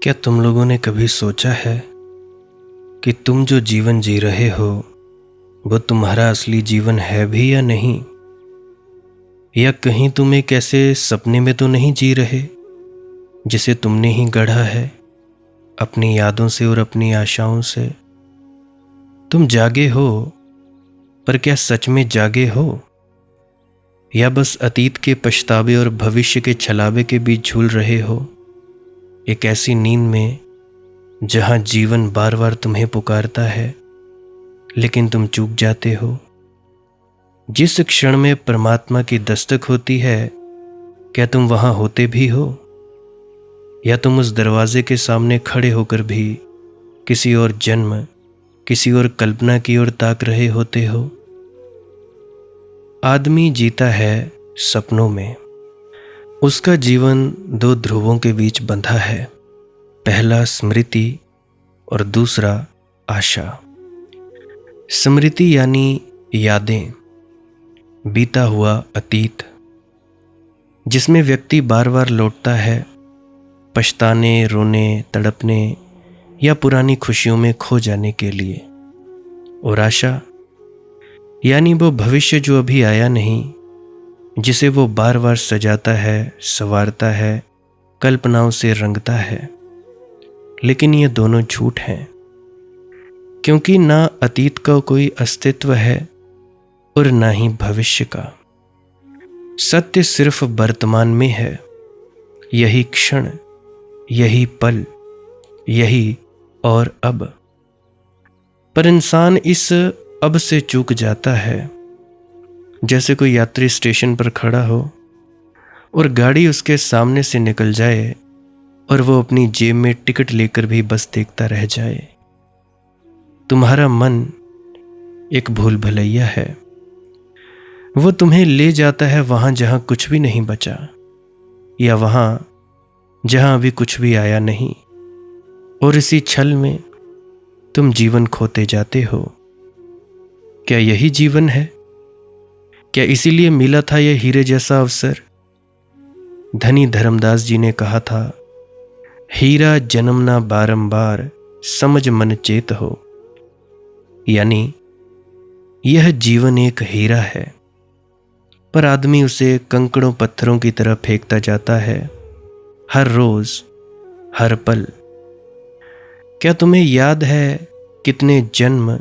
क्या तुम लोगों ने कभी सोचा है कि तुम जो जीवन जी रहे हो वो तुम्हारा असली जीवन है भी या नहीं? या कहीं तुम एक ऐसे सपने में तो नहीं जी रहे जिसे तुमने ही गढ़ा है अपनी यादों से और अपनी आशाओं से? तुम जागे हो, पर क्या सच में जागे हो, या बस अतीत के पछतावे और भविष्य के छलावे के बीच झूल रहे हो, एक ऐसी नींद में जहां जीवन बार बार तुम्हें पुकारता है लेकिन तुम चूक जाते हो? जिस क्षण में परमात्मा की दस्तक होती है, क्या तुम वहां होते भी हो, या तुम उस दरवाजे के सामने खड़े होकर भी किसी और जन्म, किसी और कल्पना की ओर ताक रहे होते हो? आदमी जीता है सपनों में। उसका जीवन दो ध्रुवों के बीच बंधा है, पहला स्मृति और दूसरा आशा। स्मृति यानी यादें, बीता हुआ अतीत, जिसमें व्यक्ति बार बार लौटता है पछताने, रोने, तड़पने या पुरानी खुशियों में खो जाने के लिए। और आशा यानी वो भविष्य जो अभी आया नहीं, जिसे वो बार बार सजाता है, संवारता है, कल्पनाओं से रंगता है। लेकिन ये दोनों झूठ हैं, क्योंकि ना अतीत का कोई अस्तित्व है और ना ही भविष्य का। सत्य सिर्फ वर्तमान में है, यही क्षण, यही पल, यही और अब। पर इंसान इस अब से चूक जाता है। जैसे कोई यात्री स्टेशन पर खड़ा हो और गाड़ी उसके सामने से निकल जाए और वो अपनी जेब में टिकट लेकर भी बस देखता रह जाए। तुम्हारा मन एक भूल भुलैया है। वो तुम्हें ले जाता है वहां जहां कुछ भी नहीं बचा, या वहां जहां अभी कुछ भी आया नहीं। और इसी छल में तुम जीवन खोते जाते हो। क्या यही जीवन है? क्या इसीलिए मिला था यह हीरे जैसा अवसर? धनी धर्मदास जी ने कहा था, हीरा जन्मना बारंबार, समझ मन चेत हो। यानी यह जीवन एक हीरा है, पर आदमी उसे कंकड़ों पत्थरों की तरह फेंकता जाता है, हर रोज, हर पल। क्या तुम्हें याद है कितने जन्म,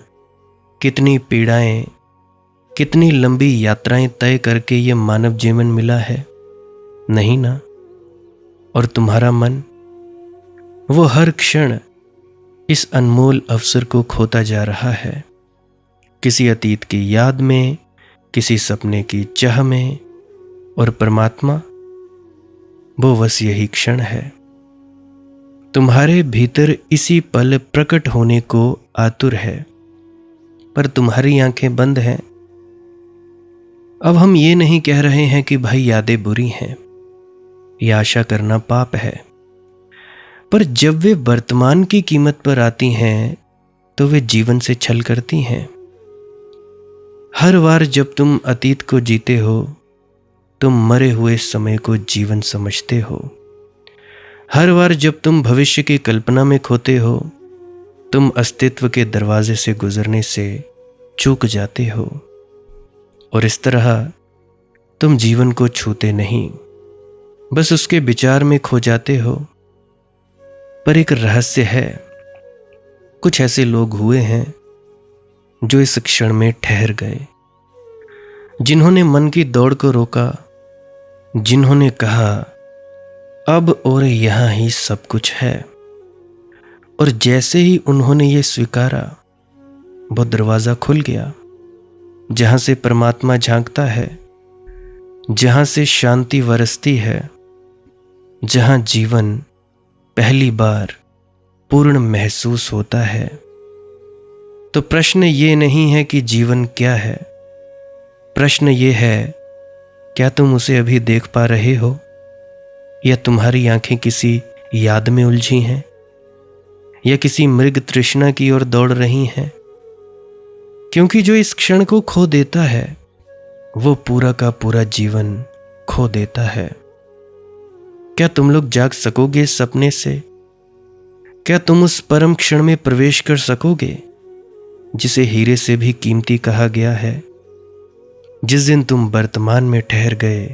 कितनी पीड़ाएं, कितनी लंबी यात्राएं तय करके ये मानव जीवन मिला है? नहीं ना। और तुम्हारा मन, वो हर क्षण इस अनमोल अवसर को खोता जा रहा है, किसी अतीत की याद में, किसी सपने की चाह में। और परमात्मा, वो बस यही क्षण है, तुम्हारे भीतर इसी पल प्रकट होने को आतुर है, पर तुम्हारी आंखें बंद हैं। अब हम ये नहीं कह रहे हैं कि भाई यादें बुरी हैं, यह आशा करना पाप है, पर जब वे वर्तमान की कीमत पर आती हैं तो वे जीवन से छल करती हैं। हर बार जब तुम अतीत को जीते हो, तुम मरे हुए समय को जीवन समझते हो। हर बार जब तुम भविष्य की कल्पना में खोते हो, तुम अस्तित्व के दरवाजे से गुजरने से चूक जाते हो। और इस तरह तुम जीवन को छूते नहीं, बस उसके विचार में खो जाते हो। पर एक रहस्य है, कुछ ऐसे लोग हुए हैं जो इस क्षण में ठहर गए, जिन्होंने मन की दौड़ को रोका, जिन्होंने कहा अब और यहां ही सब कुछ है। और जैसे ही उन्होंने ये स्वीकारा, वो दरवाजा खुल गया जहां से परमात्मा झांकता है, जहां से शांति बरसती है, जहां जीवन पहली बार पूर्ण महसूस होता है। तो प्रश्न ये नहीं है कि जीवन क्या है, प्रश्न ये है, क्या तुम उसे अभी देख पा रहे हो, या तुम्हारी आंखें किसी याद में उलझी हैं, या किसी मृग तृष्णा की ओर दौड़ रही हैं? क्योंकि जो इस क्षण को खो देता है, वो पूरा का पूरा जीवन खो देता है। क्या तुम लोग जाग सकोगे इस सपने से, क्या तुम उस परम क्षण में प्रवेश कर सकोगे जिसे हीरे से भी कीमती कहा गया है? जिस दिन तुम वर्तमान में ठहर गए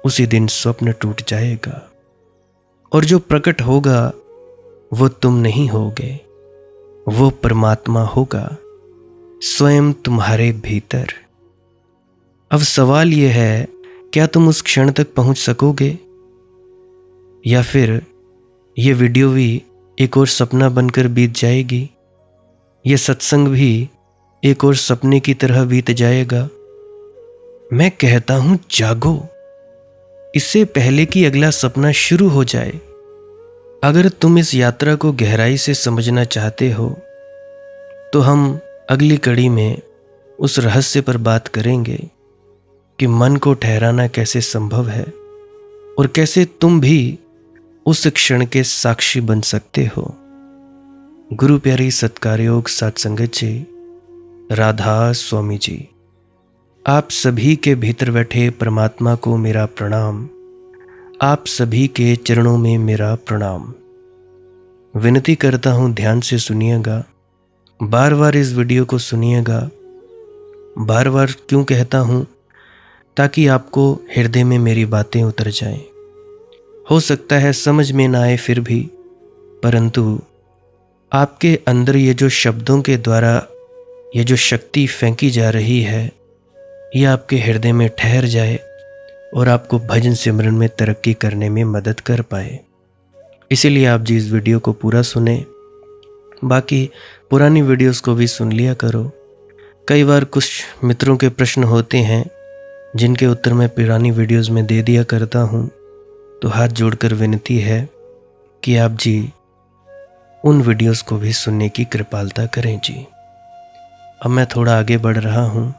उसी दिन स्वप्न टूट जाएगा और जो प्रकट होगा वो तुम नहीं होगे, वो परमात्मा होगा स्वयं तुम्हारे भीतर। अब सवाल यह है, क्या तुम उस क्षण तक पहुंच सकोगे या फिर यह वीडियो भी एक और सपना बनकर बीत जाएगी? यह सत्संग भी एक और सपने की तरह बीत जाएगा? मैं कहता हूं जागो, इससे पहले कि अगला सपना शुरू हो जाए। अगर तुम इस यात्रा को गहराई से समझना चाहते हो तो हम अगली कड़ी में उस रहस्य पर बात करेंगे कि मन को ठहराना कैसे संभव है और कैसे तुम भी उस क्षण के साक्षी बन सकते हो। गुरु प्यारी सत्कारयोग सत्संगत जी, राधा स्वामी जी, आप सभी के भीतर बैठे परमात्मा को मेरा प्रणाम, आप सभी के चरणों में मेरा प्रणाम। विनती करता हूं ध्यान से सुनिएगा, बार बार इस वीडियो को सुनिएगा। बार बार क्यों कहता हूं? ताकि आपको हृदय में मेरी बातें उतर जाएं। हो सकता है समझ में ना आए फिर भी, परंतु आपके अंदर ये जो शब्दों के द्वारा ये जो शक्ति फेंकी जा रही है, ये आपके हृदय में ठहर जाए और आपको भजन सिमरन में तरक्की करने में मदद कर पाए। इसीलिए आप जी इस वीडियो को पूरा सुने, बाकी पुरानी वीडियोस को भी सुन लिया करो। कई बार कुछ मित्रों के प्रश्न होते हैं जिनके उत्तर मैं पुरानी वीडियोस में दे दिया करता हूँ, तो हाथ जोड़कर विनती है कि आप जी उन वीडियोस को भी सुनने की कृपालता करें जी। अब मैं थोड़ा आगे बढ़ रहा हूँ।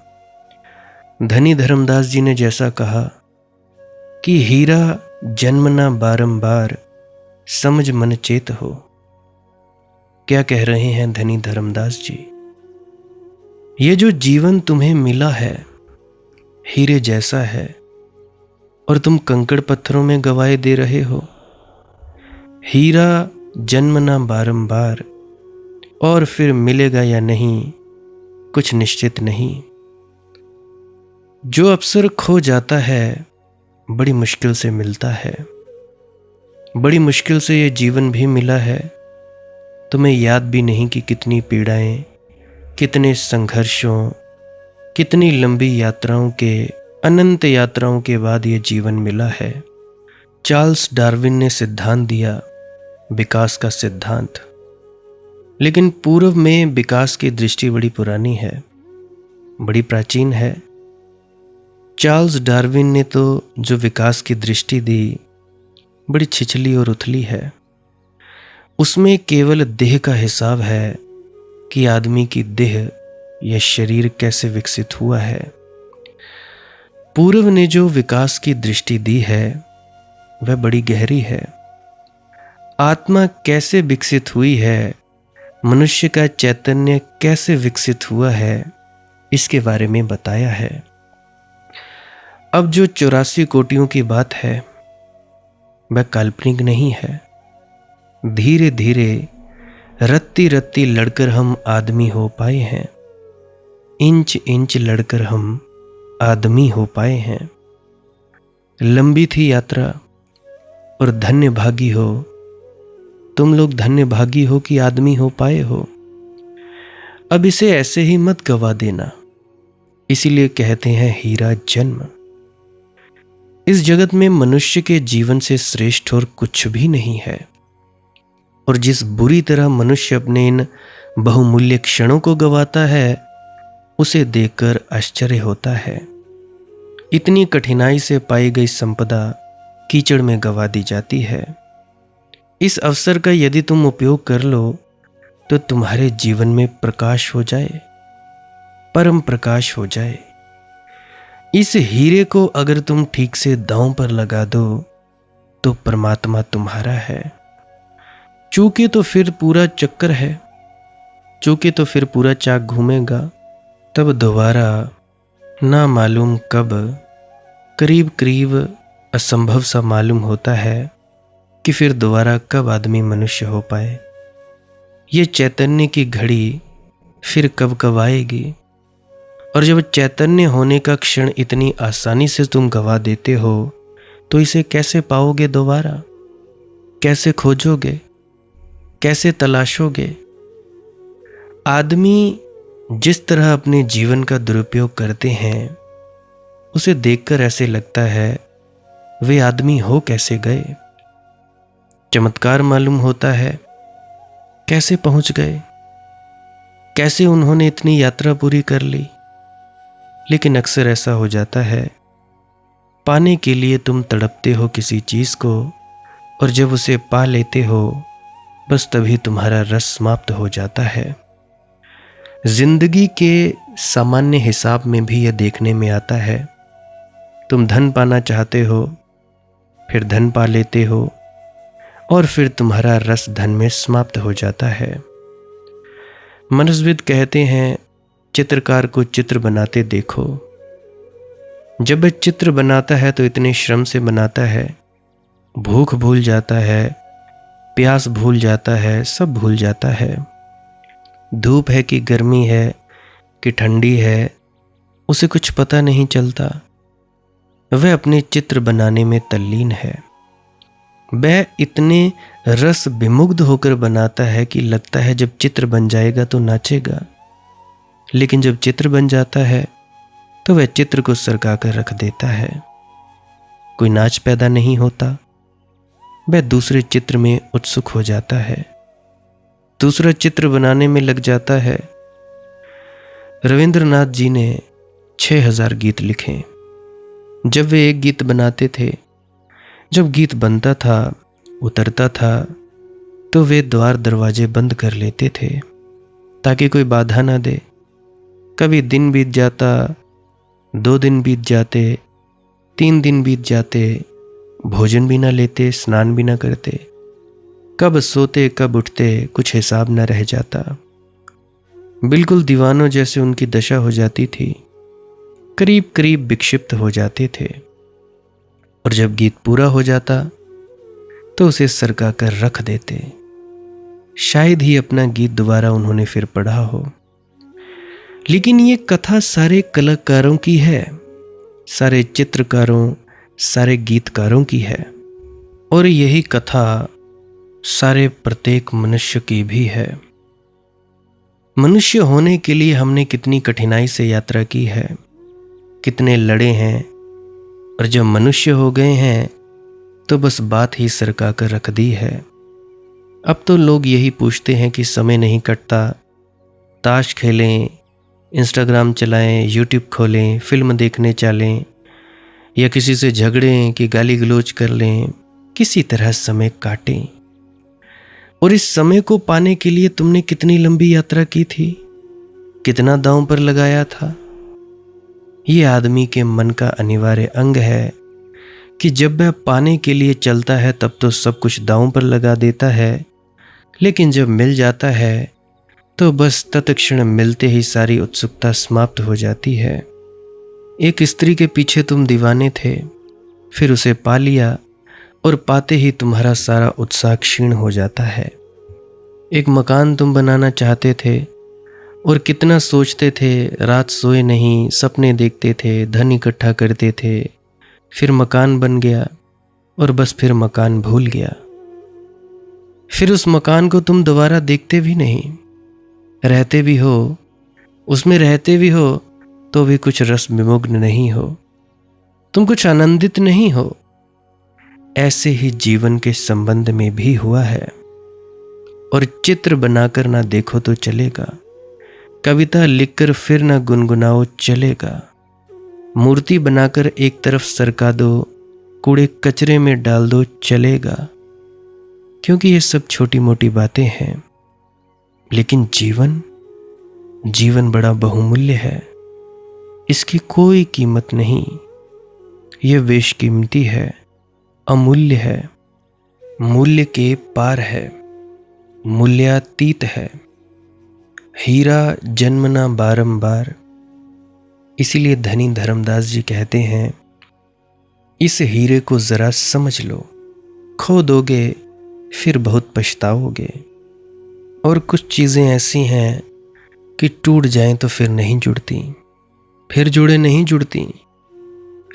धनी धर्मदास जी ने जैसा कहा कि हीरा जन्मना बारंबार, समझ मन चेत हो। क्या कह रहे हैं धनी धर्मदास जी? ये जो जीवन तुम्हें मिला है हीरे जैसा है और तुम कंकड़ पत्थरों में गवाए दे रहे हो। हीरा जन्मना बारंबार और फिर मिलेगा या नहीं कुछ निश्चित नहीं। जो अवसर खो जाता है बड़ी मुश्किल से मिलता है। बड़ी मुश्किल से ये जीवन भी मिला है। तुम्हें याद भी नहीं कि कितनी पीड़ाएं, कितने संघर्षों, कितनी लंबी यात्राओं के, अनंत यात्राओं के बाद ये जीवन मिला है। चार्ल्स डार्विन ने सिद्धांत दिया विकास का सिद्धांत, लेकिन पूर्व में विकास की दृष्टि बड़ी पुरानी है, बड़ी प्राचीन है। चार्ल्स डार्विन ने तो जो विकास की दृष्टि दी बड़ी छिछली और उथली है। उसमें केवल देह का हिसाब है कि आदमी की देह या शरीर कैसे विकसित हुआ है। पूर्व ने जो विकास की दृष्टि दी है वह बड़ी गहरी है। आत्मा कैसे विकसित हुई है, मनुष्य का चैतन्य कैसे विकसित हुआ है, इसके बारे में बताया है। अब जो 84 कोटियों की बात है वह काल्पनिक नहीं है। धीरे धीरे रत्ती रत्ती लड़कर हम आदमी हो पाए हैं। इंच इंच लड़कर हम आदमी हो पाए हैं। लंबी थी यात्रा और धन्य भागी हो तुम लोग, धन्य भागी हो कि आदमी हो पाए हो। अब इसे ऐसे ही मत गवा देना। इसीलिए कहते हैं हीरा जन्म। इस जगत में मनुष्य के जीवन से श्रेष्ठ और कुछ भी नहीं है, और जिस बुरी तरह मनुष्य अपने इन बहुमूल्य क्षणों को गवाता है उसे देखकर आश्चर्य होता है। इतनी कठिनाई से पाई गई संपदा कीचड़ में गवा दी जाती है। इस अवसर का यदि तुम उपयोग कर लो तो तुम्हारे जीवन में प्रकाश हो जाए, परम प्रकाश हो जाए। इस हीरे को अगर तुम ठीक से दांव पर लगा दो तो परमात्मा तुम्हारा है। चूके तो फिर पूरा चक्कर है, चूके तो फिर पूरा चाक घूमेगा। तब दोबारा ना मालूम कब, करीब करीब असंभव सा मालूम होता है कि फिर दोबारा कब आदमी मनुष्य हो पाए। ये चैतन्य की घड़ी फिर कब कब आएगी? और जब चैतन्य होने का क्षण इतनी आसानी से तुम गवा देते हो, तो इसे कैसे पाओगे दोबारा? कैसे खोजोगे? कैसे तलाशोगे? आदमी जिस तरह अपने जीवन का दुरुपयोग करते हैं, उसे देखकर ऐसे लगता है वे आदमी हो कैसे गए। चमत्कार मालूम होता है, कैसे पहुंच गए, कैसे उन्होंने इतनी यात्रा पूरी कर ली। लेकिन अक्सर ऐसा हो जाता है, पाने के लिए तुम तड़पते हो किसी चीज को, और जब उसे पा लेते हो, बस तभी तुम्हारा रस समाप्त हो जाता है। जिंदगी के सामान्य हिसाब में भी यह देखने में आता है। तुम धन पाना चाहते हो, फिर धन पा लेते हो, और फिर तुम्हारा रस धन में समाप्त हो जाता है। मनस्विद कहते हैं, चित्रकार को चित्र बनाते देखो। जब वह चित्र बनाता है तो इतने श्रम से बनाता है, भूख भूल जाता है, प्यास भूल जाता है, सब भूल जाता है। धूप है कि गर्मी है कि ठंडी है, उसे कुछ पता नहीं चलता। वह अपने चित्र बनाने में तल्लीन है। वह इतने रस विमुग्ध होकर बनाता है कि लगता है जब चित्र बन जाएगा तो नाचेगा। लेकिन जब चित्र बन जाता है तो वह चित्र को सरका कर रख देता है। कोई नाच पैदा नहीं होता। वह दूसरे चित्र में उत्सुक हो जाता है, दूसरा चित्र बनाने में लग जाता है। रविंद्रनाथ जी ने 6000 गीत लिखे। जब वे एक गीत बनाते थे, जब गीत बनता था, उतरता था, तो वे द्वार दरवाजे बंद कर लेते थे ताकि कोई बाधा ना दे। कभी दिन बीत जाता, 2 दिन बीत जाते, 3 दिन बीत जाते, भोजन भी ना लेते, स्नान भी ना करते। कब सोते कब उठते कुछ हिसाब न रह जाता। बिल्कुल दीवानों जैसे उनकी दशा हो जाती थी। करीब करीब विक्षिप्त हो जाते थे। और जब गीत पूरा हो जाता तो उसे सरका कर रख देते। शायद ही अपना गीत दोबारा उन्होंने फिर पढ़ा हो। लेकिन ये कथा सारे कलाकारों की है, सारे चित्रकारों, सारे गीतकारों की है। और यही कथा सारे प्रत्येक मनुष्य की भी है। मनुष्य होने के लिए हमने कितनी कठिनाई से यात्रा की है, कितने लड़े हैं, और जब मनुष्य हो गए हैं तो बस बात ही सरका कर रख दी है। अब तो लोग यही पूछते हैं कि समय नहीं कटता, ताश खेलें, इंस्टाग्राम चलाएं, यूट्यूब खोलें, फिल्म देखने चलें, या किसी से झगड़ें कि गाली गलौज कर लें, किसी तरह समय काटें। और इस समय को पाने के लिए तुमने कितनी लंबी यात्रा की थी, कितना दांव पर लगाया था। ये आदमी के मन का अनिवार्य अंग है कि जब वह पाने के लिए चलता है तब तो सब कुछ दांव पर लगा देता है, लेकिन जब मिल जाता है तो बस तत्क्षण मिलते ही सारी उत्सुकता समाप्त हो जाती है। एक स्त्री के पीछे तुम दीवाने थे, फिर उसे पा लिया, और पाते ही तुम्हारा सारा उत्साह क्षीण हो जाता है। एक मकान तुम बनाना चाहते थे, और कितना सोचते थे, रात सोए नहीं, सपने देखते थे, धन इकट्ठा करते थे, फिर मकान बन गया, और बस फिर मकान भूल गया। फिर उस मकान को तुम दोबारा देखते भी नहीं। रहते भी हो, उसमें रहते भी हो, तो भी कुछ रस विमुग्ध नहीं हो, तुम कुछ आनंदित नहीं हो। ऐसे ही जीवन के संबंध में भी हुआ है। और चित्र बनाकर ना देखो तो चलेगा, कविता लिखकर फिर ना गुनगुनाओ चलेगा, मूर्ति बनाकर एक तरफ सरका दो, कूड़े कचरे में डाल दो चलेगा, क्योंकि ये सब छोटी मोटी बातें हैं। लेकिन जीवन बड़ा बहुमूल्य है। इसकी कोई कीमत नहीं। यह बेशकीमती है, अमूल्य है, मूल्य के पार है, मूल्यातीत है। हीरा जन्मना बारंबार। इसीलिए धनी धर्मदास जी कहते हैं, इस हीरे को जरा समझ लो, खो दोगे फिर बहुत पछताओगे। और कुछ चीज़ें ऐसी हैं कि टूट जाएं तो फिर नहीं जुड़ती, फिर जुड़े नहीं जुड़ती,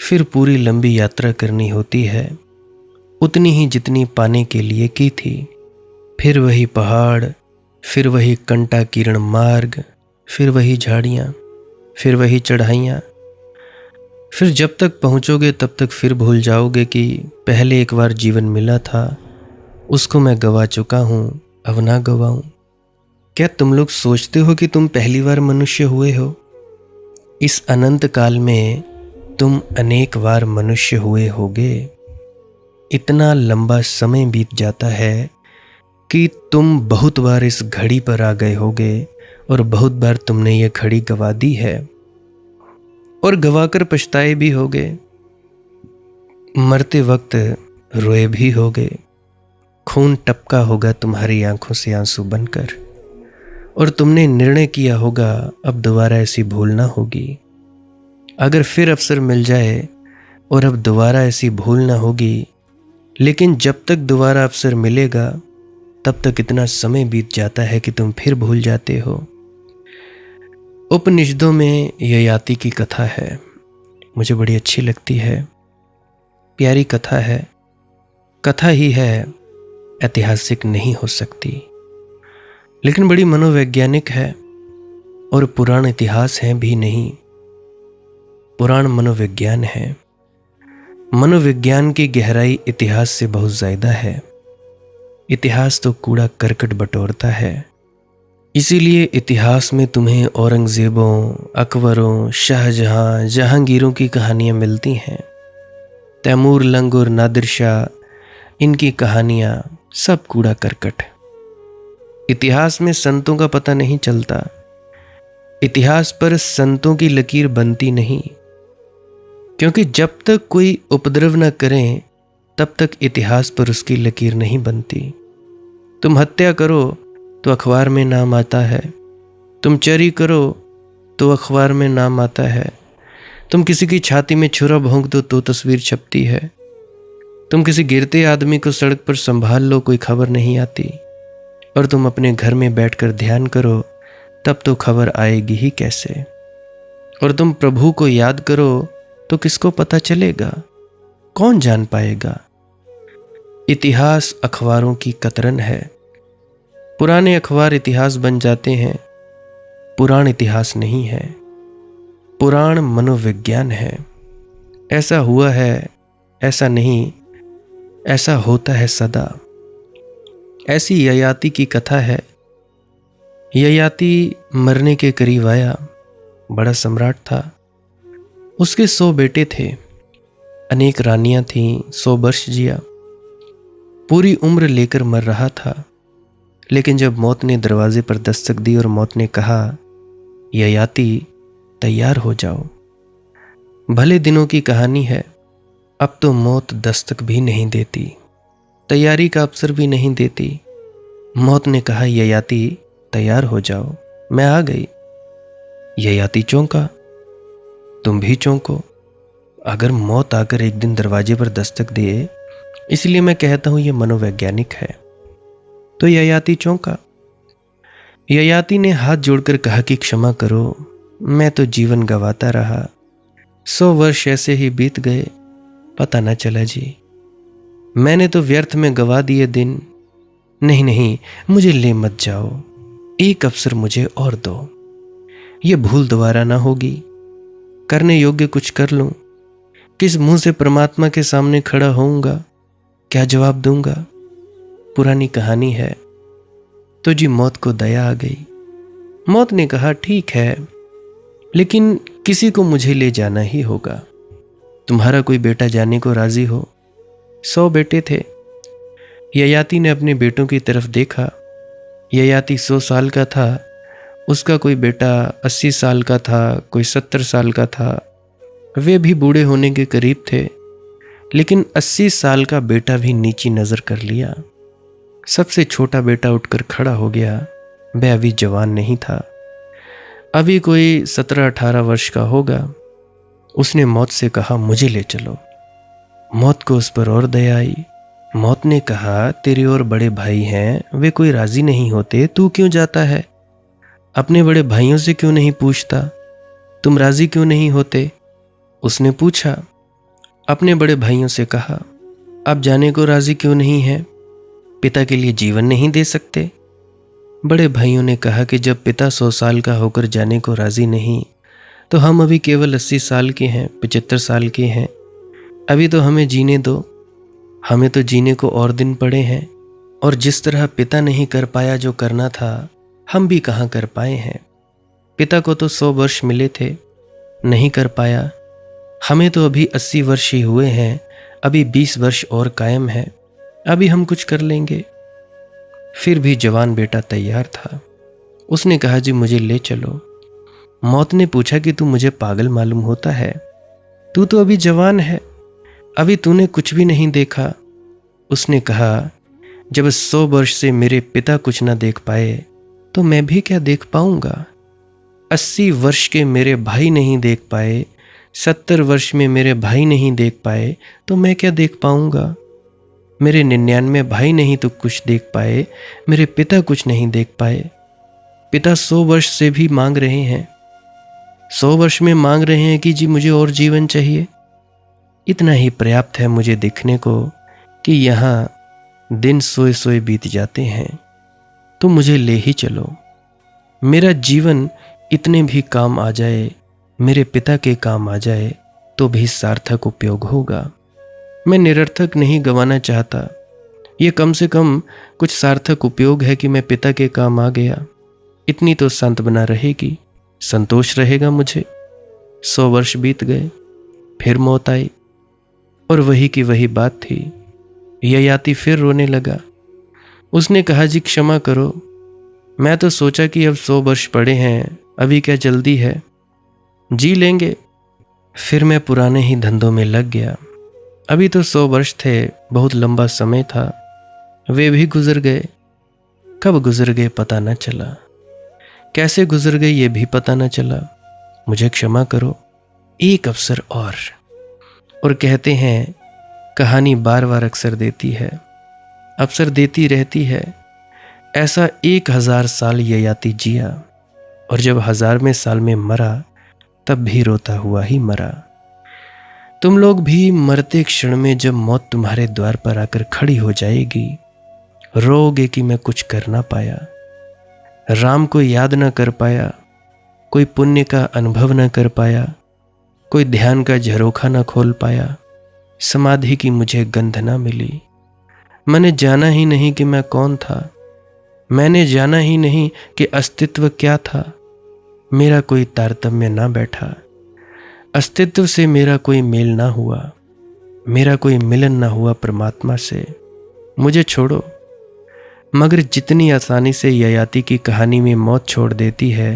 फिर पूरी लंबी यात्रा करनी होती है, उतनी ही जितनी पाने के लिए की थी। फिर वही पहाड़, फिर वही कंटा किरण मार्ग, फिर वही झाड़ियाँ, फिर वही चढ़ाइयाँ। फिर जब तक पहुँचोगे तब तक फिर भूल जाओगे कि पहले एक बार जीवन मिला था, उसको मैं गवा चुका हूँ, अब ना गवाऊँ। क्या तुम लोग सोचते हो कि तुम पहली बार मनुष्य हुए हो? इस अनंत काल में तुम अनेक बार मनुष्य हुए होगे। इतना लंबा समय बीत जाता है कि तुम बहुत बार इस घड़ी पर आ गए होगे और बहुत बार तुमने ये घड़ी गवा दी है और गवाकर पछताए भी होगे। मरते वक्त रोए भी होगे, खून टपका होगा तुम्हारी आंखों से आंसू बनकर, और तुमने निर्णय किया होगा अब दोबारा ऐसी भूल ना होगी। अगर फिर अवसर मिल जाए और अब दोबारा ऐसी भूल ना होगी, लेकिन जब तक दोबारा अवसर मिलेगा तब तक इतना समय बीत जाता है कि तुम फिर भूल जाते हो। उपनिषदों में ययाति की कथा है, मुझे बड़ी अच्छी लगती है, प्यारी कथा है। कथा ही है, ऐतिहासिक नहीं हो सकती, लेकिन बड़ी मनोवैज्ञानिक है। और पुराण इतिहास है भी नहीं, पुराण मनोविज्ञान है। मनोविज्ञान की गहराई इतिहास से बहुत ज़्यादा है। इतिहास तो कूड़ा करकट बटोरता है। इसीलिए इतिहास में तुम्हें औरंगजेबों, अकबरों, शाहजहां, जहांगीरों की कहानियाँ मिलती हैं। तैमूर लंग और नादिर शाह, इनकी कहानियाँ सब कूड़ा करकट। इतिहास में संतों का पता नहीं चलता, इतिहास पर संतों की लकीर बनती नहीं, क्योंकि जब तक कोई उपद्रव न करें तब तक इतिहास पर उसकी लकीर नहीं बनती। तुम हत्या करो तो अखबार में नाम आता है, तुम चोरी करो तो अखबार में नाम आता है, तुम किसी की छाती में छुरा भोंक दो तो तस्वीर छपती है, तुम किसी गिरते आदमी को सड़क पर संभाल लो कोई खबर नहीं आती, और तुम अपने घर में बैठकर ध्यान करो तब तो खबर आएगी ही कैसे। और तुम प्रभु को याद करो तो किसको पता चलेगा, कौन जान पाएगा। इतिहास अखबारों की कतरन है। पुराने अखबार इतिहास बन जाते हैं, पुराण इतिहास नहीं है, पुराण मनोविज्ञान है। ऐसा हुआ है, ऐसा नहीं, ऐसा होता है सदा। ऐसी ययाति की कथा है। ययाति मरने के करीब आया, बड़ा सम्राट था, उसके 100 बेटे थे, अनेक रानियां थीं, 100 वर्ष जिया, पूरी उम्र लेकर मर रहा था। लेकिन जब मौत ने दरवाजे पर दस्तक दी और मौत ने कहा, ययाति तैयार हो जाओ। भले दिनों की कहानी है, अब तो मौत दस्तक भी नहीं देती, तैयारी का अवसर भी नहीं देती। मौत ने कहा, ययाति तैयार हो जाओ, मैं आ गई। ययाति चौंका, तुम भी चौंको। अगर मौत आकर एक दिन दरवाजे पर दस्तक दे, इसलिए मैं कहता हूं यह मनोवैज्ञानिक है। तो ययाति चौंका। ययाति ने हाथ जोड़कर कहा कि क्षमा करो, मैं तो जीवन गंवाता रहा, 100 वर्ष ऐसे ही बीत गए, पता न चला जी। मैंने तो व्यर्थ में गंवा दिए दिन। नहीं नहीं, मुझे ले मत जाओ, एक अवसर मुझे और दो, ये भूल दोबारा ना होगी। करने योग्य कुछ कर लूं, किस मुंह से परमात्मा के सामने खड़ा होऊंगा, क्या जवाब दूंगा। पुरानी कहानी है। तो जी मौत को दया आ गई। मौत ने कहा, ठीक है, लेकिन किसी को मुझे ले जाना ही होगा। तुम्हारा कोई बेटा जाने को राजी हो? 100 बेटे थे। ययाति ने अपने बेटों की तरफ देखा। ययाति 100 साल का था, उसका कोई बेटा 80 साल का था, कोई 70 साल का था। वे भी बूढ़े होने के करीब थे, लेकिन 80 साल का बेटा भी नीची नजर कर लिया। सबसे छोटा बेटा उठकर खड़ा हो गया। वह अभी जवान नहीं था, अभी कोई 17-18 वर्ष का होगा। उसने मौत से कहा, मुझे ले चलो। मौत को उस पर और दया आई। मौत ने कहा, तेरे और बड़े भाई हैं, वे कोई राजी नहीं होते, तू क्यों जाता है? अपने बड़े भाइयों से क्यों नहीं पूछता, तुम राजी क्यों नहीं होते? उसने पूछा। अपने बड़े भाइयों से कहा, आप जाने को राजी क्यों नहीं हैं? पिता के लिए जीवन नहीं दे सकते? बड़े भाइयों ने कहा कि जब पिता 100 साल का होकर जाने को राजी नहीं, तो हम अभी केवल 80 साल के हैं, 75 साल के हैं। अभी तो हमें जीने दो, हमें तो जीने को और दिन पड़े हैं। और जिस तरह पिता नहीं कर पाया जो करना था, हम भी कहाँ कर पाए हैं। पिता को तो 100 वर्ष मिले थे, नहीं कर पाया। हमें तो अभी 80 वर्ष ही हुए हैं, अभी 20 वर्ष और कायम है, अभी हम कुछ कर लेंगे। फिर भी जवान बेटा तैयार था। उसने कहा, जी मुझे ले चलो। मौत ने पूछा कि तू मुझे पागल मालूम होता है? तू तो अभी जवान है, अभी तूने कुछ भी नहीं देखा। उसने कहा, जब 100 वर्ष से मेरे पिता कुछ ना देख पाए, तो मैं भी क्या देख पाऊंगा? 80 वर्ष के मेरे भाई नहीं देख पाए, 70 वर्ष में मेरे भाई नहीं देख पाए, तो मैं क्या देख पाऊंगा? मेरे 99 भाई नहीं तो कुछ देख पाए, मेरे पिता कुछ नहीं देख पाए। पिता 100 वर्ष से भी मांग रहे हैं, 100 वर्ष में मांग रहे हैं कि जी मुझे और जीवन चाहिए। इतना ही पर्याप्त है मुझे देखने को कि यहाँ दिन सोए सोए बीत जाते हैं, तो मुझे ले ही चलो। मेरा जीवन इतने भी काम आ जाए, मेरे पिता के काम आ जाए, तो भी सार्थक उपयोग होगा। मैं निरर्थक नहीं गंवाना चाहता, ये कम से कम कुछ सार्थक उपयोग है कि मैं पिता के काम आ गया। इतनी तो सांत्वना रहेगी, संतोष रहेगा मुझे। 100 वर्ष बीत गए, फिर मौत आई, और वही की वही बात थी। ययाति फिर रोने लगा। उसने कहा, जी क्षमा करो, मैं तो सोचा कि अब 100 वर्ष पड़े हैं, अभी क्या जल्दी है, जी लेंगे। फिर मैं पुराने ही धंधों में लग गया। अभी तो 100 वर्ष थे, बहुत लंबा समय था, वे भी गुजर गए। कब गुजर गए पता न चला, कैसे गुजर गए ये भी पता न चला। मुझे क्षमा करो, एक अवसर और कहते हैं कहानी बार बार अक्सर देती है, अवसर देती रहती है। ऐसा 1000 साल ययाति जिया, और जब 1000वें साल में मरा, तब भी रोता हुआ ही मरा। तुम लोग भी मरते क्षण में जब मौत तुम्हारे द्वार पर आकर खड़ी हो जाएगी, रोओगे कि मैं कुछ कर ना पाया, राम को याद ना कर पाया, कोई पुण्य का अनुभव ना कर पाया, कोई ध्यान का झरोखा ना खोल पाया, समाधि की मुझे गंध ना मिली। मैंने जाना ही नहीं कि मैं कौन था, मैंने जाना ही नहीं कि अस्तित्व क्या था। मेरा कोई तारतम्य ना बैठा, अस्तित्व से मेरा कोई मेल ना हुआ, मेरा कोई मिलन ना हुआ परमात्मा से। मुझे छोड़ो। मगर जितनी आसानी से ययाति की कहानी में मौत छोड़ देती है,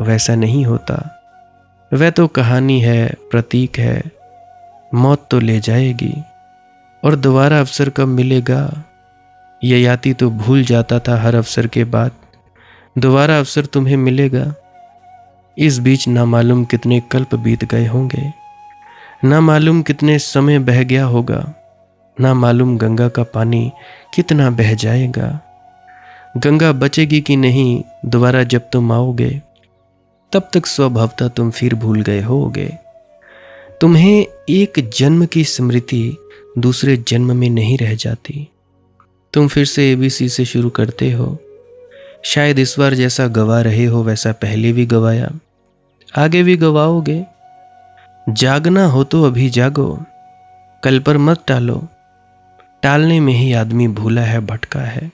वैसा नहीं होता। वह तो कहानी है, प्रतीक है, मौत तो ले जाएगी, और दोबारा अवसर कब मिलेगा? ययाति तो भूल जाता था हर अवसर के बाद, दोबारा अवसर तुम्हें मिलेगा। इस बीच ना मालूम कितने कल्प बीत गए होंगे, ना मालूम कितने समय बह गया होगा, ना मालूम गंगा का पानी कितना बह जाएगा। गंगा बचेगी कि नहीं दोबारा जब तुम आओगे, तब तक स्वभावतः तुम फिर भूल गए होगे। तुम्हें एक जन्म की स्मृति दूसरे जन्म में नहीं रह जाती। तुम फिर से ABC से शुरू करते हो। शायद इस बार जैसा गवा रहे हो वैसा पहले भी गवाया, आगे भी गवाओगे। जागना हो तो अभी जागो, कल पर मत टालो। टालने में ही आदमी भूला है, भटका है।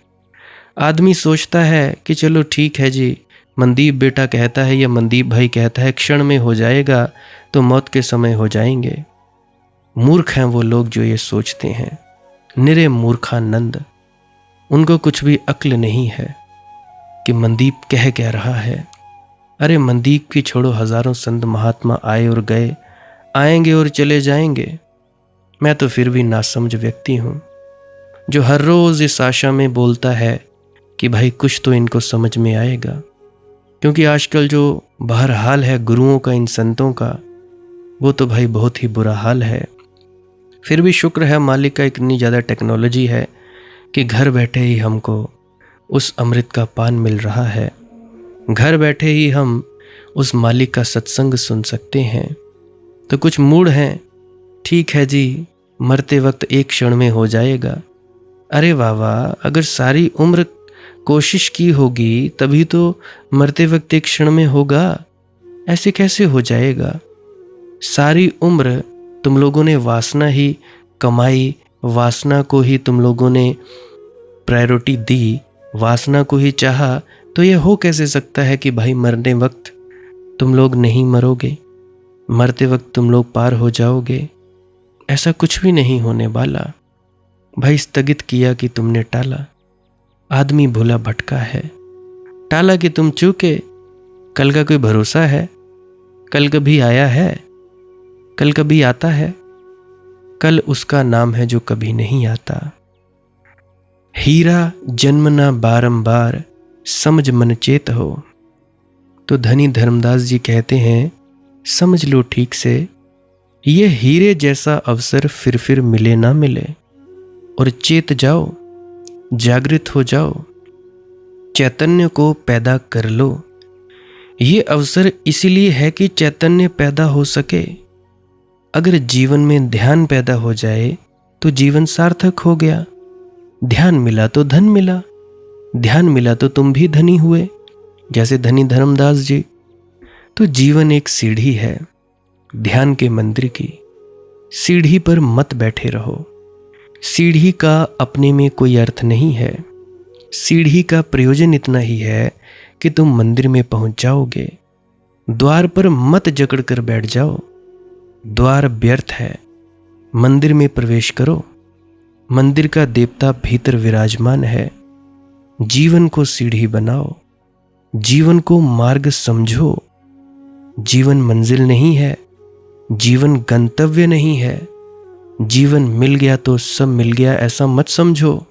आदमी सोचता है कि चलो ठीक है जी, मनदीप बेटा कहता है या मनदीप भाई कहता है क्षण में हो जाएगा, तो मौत के समय हो जाएंगे। मूर्ख हैं वो लोग जो ये सोचते हैं, निरे मूर्खानंद। उनको कुछ भी अक्ल नहीं है कि मनदीप कह क्या रहा है। अरे मनदीप की छोड़ो, हजारों संत महात्मा आए और गए, आएंगे और चले जाएंगे। मैं तो फिर भी नासमझ व्यक्ति हूँ, जो हर रोज इस आशा में बोलता है कि भाई कुछ तो इनको समझ में आएगा। क्योंकि आजकल जो बाहर हाल है गुरुओं का, इन संतों का, वो तो भाई बहुत ही बुरा हाल है। फिर भी शुक्र है मालिक का, इतनी ज़्यादा टेक्नोलॉजी है कि घर बैठे ही हमको उस अमृत का पान मिल रहा है। घर बैठे ही हम उस मालिक का सत्संग सुन सकते हैं। तो कुछ मूड हैं, ठीक है जी, मरते वक्त एक क्षण में हो जाएगा। अरे वाह वाह, अगर सारी उम्र कोशिश की होगी तभी तो मरते वक्त एक क्षण में होगा। ऐसे कैसे हो जाएगा? सारी उम्र तुम लोगों ने वासना ही कमाई, वासना को ही तुम लोगों ने प्रायोरिटी दी, वासना को ही चाहा, तो यह हो कैसे सकता है कि भाई मरने वक्त तुम लोग नहीं मरोगे, मरते वक्त तुम लोग पार हो जाओगे? ऐसा कुछ भी नहीं होने वाला। भाई स्थगित किया कि तुमने टाला, आदमी भूला भटका है। टाला कि तुम चूके, कल का कोई भरोसा है? कल कभी आया है? कल कभी आता है? कल उसका नाम है जो कभी नहीं आता। हीरा जन्मना बारंबार, समझ मन चेत हो। तो धनी धर्मदास जी कहते हैं, समझ लो ठीक से, ये हीरे जैसा अवसर फिर मिले ना मिले। और चेत जाओ, जागृत हो जाओ, चैतन्य को पैदा कर लो। ये अवसर इसीलिए है कि चैतन्य पैदा हो सके। अगर जीवन में ध्यान पैदा हो जाए तो जीवन सार्थक हो गया। ध्यान मिला तो धन मिला, ध्यान मिला तो तुम भी धनी हुए, जैसे धनी धर्मदास जी। तो जीवन एक सीढ़ी है ध्यान के मंदिर की। सीढ़ी पर मत बैठे रहो। सीढ़ी का अपने में कोई अर्थ नहीं है। सीढ़ी का प्रयोजन इतना ही है कि तुम मंदिर में पहुंच जाओगे। द्वार पर मत जकड़ कर बैठ जाओ, द्वार व्यर्थ है। मंदिर में प्रवेश करो, मंदिर का देवता भीतर विराजमान है। जीवन को सीढ़ी बनाओ, जीवन को मार्ग समझो। जीवन मंजिल नहीं है, जीवन गंतव्य नहीं है। जीवन मिल गया तो सब मिल गया ऐसा मत समझो।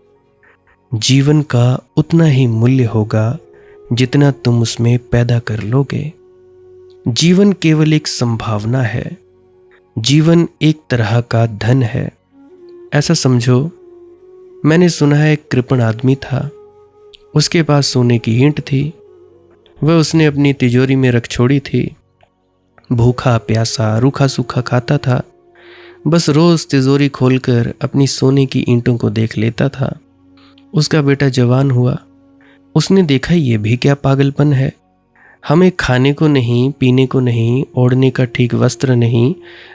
जीवन का उतना ही मूल्य होगा जितना तुम उसमें पैदा कर लोगे। जीवन केवल एक संभावना है, जीवन एक तरह का धन है, ऐसा समझो। मैंने सुना है एक कृपण आदमी था, उसके पास सोने की ईंट थी, वह उसने अपनी तिजोरी में रख छोड़ी थी। भूखा प्यासा रूखा सूखा खाता था, बस रोज तिजोरी खोलकर अपनी सोने की ईंटों को देख लेता था। उसका बेटा जवान हुआ, उसने देखा ये भी क्या पागलपन है। हमें खाने को नहीं, पीने को नहीं, ओढ़ने का ठीक वस्त्र नहीं,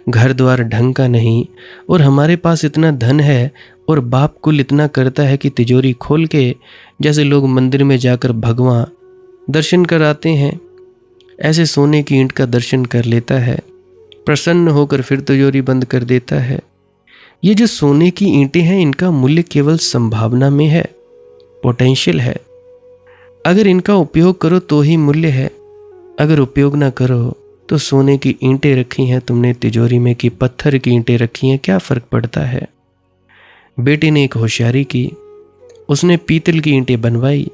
घर द्वार ढंग का नहीं, और हमारे पास इतना धन है और बाप कुल इतना करता है कि तिजोरी खोल के, जैसे लोग मंदिर में जाकर भगवान दर्शन कर आते हैं, ऐसे सोने की ईंट का दर्शन कर लेता है, प्रसन्न होकर फिर तिजोरी बंद कर देता है। ये जो सोने की ईंटें हैं, इनका मूल्य केवल संभावना में है, पोटेंशियल है। अगर इनका उपयोग करो तो ही मूल्य है, अगर उपयोग ना करो तो सोने की ईंटें रखी हैं तुमने तिजोरी में कि पत्थर की ईंटें रखी हैं, क्या फर्क पड़ता है। बेटे ने एक होशियारी की, उसने पीतल की ईंटें बनवाई,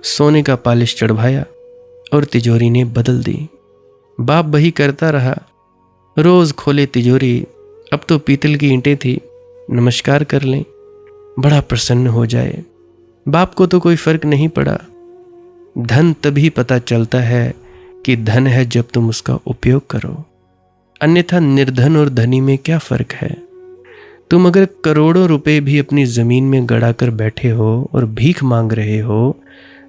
सोने का पॉलिश चढ़वाया और तिजोरी ने बदल दी। बाप वही करता रहा, रोज खोले तिजोरी, अब तो पीतल की ईंटें थी, नमस्कार कर लें, बड़ा प्रसन्न हो जाए। बाप को तो कोई फर्क नहीं पड़ा। धन तभी पता चलता है कि धन है जब तुम उसका उपयोग करो, अन्यथा निर्धन और धनी में क्या फर्क है। तुम अगर करोड़ों रुपए भी अपनी जमीन में गड़ाकर बैठे हो और भीख मांग रहे हो,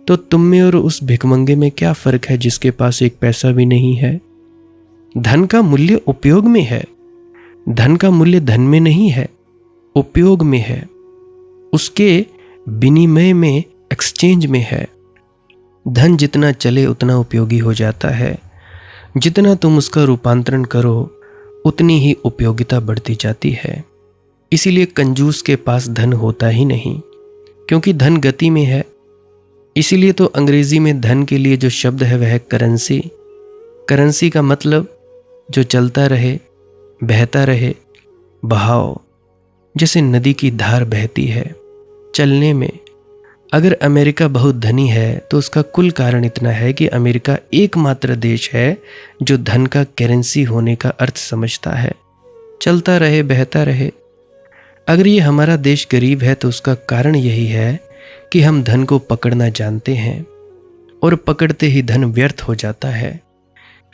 तो तुम में और उस भिखमंगे में क्या फर्क है जिसके पास एक पैसा भी नहीं है। धन का मूल्य उपयोग में है, धन का मूल्य धन में नहीं है, उपयोग में है, उसके विनिमय में, एक्सचेंज में है। धन जितना चले उतना उपयोगी हो जाता है, जितना तुम उसका रूपांतरण करो उतनी ही उपयोगिता बढ़ती जाती है। इसीलिए कंजूस के पास धन होता ही नहीं, क्योंकि धन गति में है। इसीलिए तो अंग्रेजी में धन के लिए जो शब्द है वह है करेंसी। करेंसी का मतलब जो चलता रहे, बहता रहे, बहाव, जैसे नदी की धार बहती है चलने में। अगर अमेरिका बहुत धनी है तो उसका कुल कारण इतना है कि अमेरिका एकमात्र देश है जो धन का करेंसी होने का अर्थ समझता है। चलता रहे, बहता रहे, अगर ये हमारा देश गरीब है तो उसका कारण यही है कि हम धन को पकड़ना जानते हैं और पकड़ते ही धन व्यर्थ हो जाता है।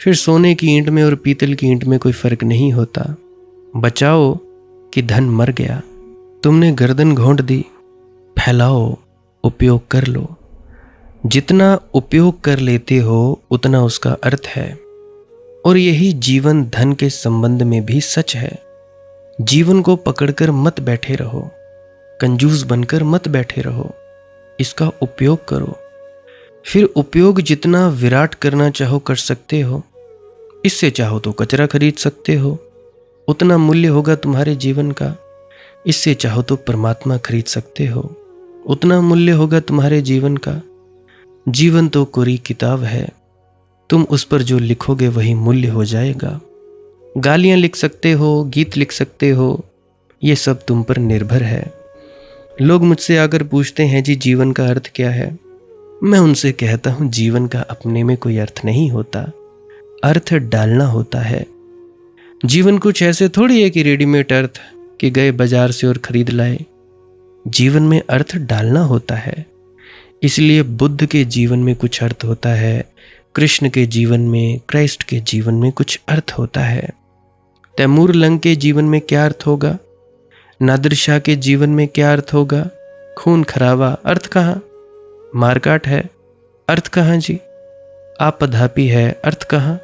फिर सोने की ईंट में और पीतल की ईंट में कोई फर्क नहीं होता। बचाओ कि धन मर गया। तुमने गर्दन घोंट दी, फैलाओ, उपयोग कर लो। जितना उपयोग कर लेते हो उतना उसका अर्थ है। और यही जीवन धन के संबंध में भी सच है। जीवन को पकड़कर मत बैठे रहो, कंजूस बनकर मत बैठे रहो, इसका उपयोग करो। फिर उपयोग जितना विराट करना चाहो कर सकते हो। इससे चाहो तो कचरा खरीद सकते हो, उतना मूल्य होगा तुम्हारे जीवन का। इससे चाहो तो परमात्मा खरीद सकते हो, उतना मूल्य होगा तुम्हारे जीवन का। जीवन तो कोरी किताब है, तुम उस पर जो लिखोगे वही मूल्य हो जाएगा। गालियां लिख सकते हो, गीत लिख सकते हो, ये सब तुम पर निर्भर है। लोग मुझसे आकर पूछते हैं जी जीवन का अर्थ क्या है। मैं उनसे कहता हूं जीवन का अपने में कोई अर्थ नहीं होता, अर्थ डालना होता है। जीवन कुछ ऐसे थोड़ी है कि रेडीमेड अर्थ कि गए बाजार से और खरीद लाए। जीवन में अर्थ डालना होता है। इसलिए बुद्ध के जीवन में कुछ अर्थ होता है, कृष्ण के जीवन में, क्राइस्ट के जीवन में कुछ अर्थ होता है। तैमूर लंग के जीवन में क्या अर्थ होगा, नादिर शाह के जीवन में क्या अर्थ होगा। खून खराबा, अर्थ कहाँ। मारकाट है, अर्थ कहाँ जी। आपधापी है, अर्थ कहाँ।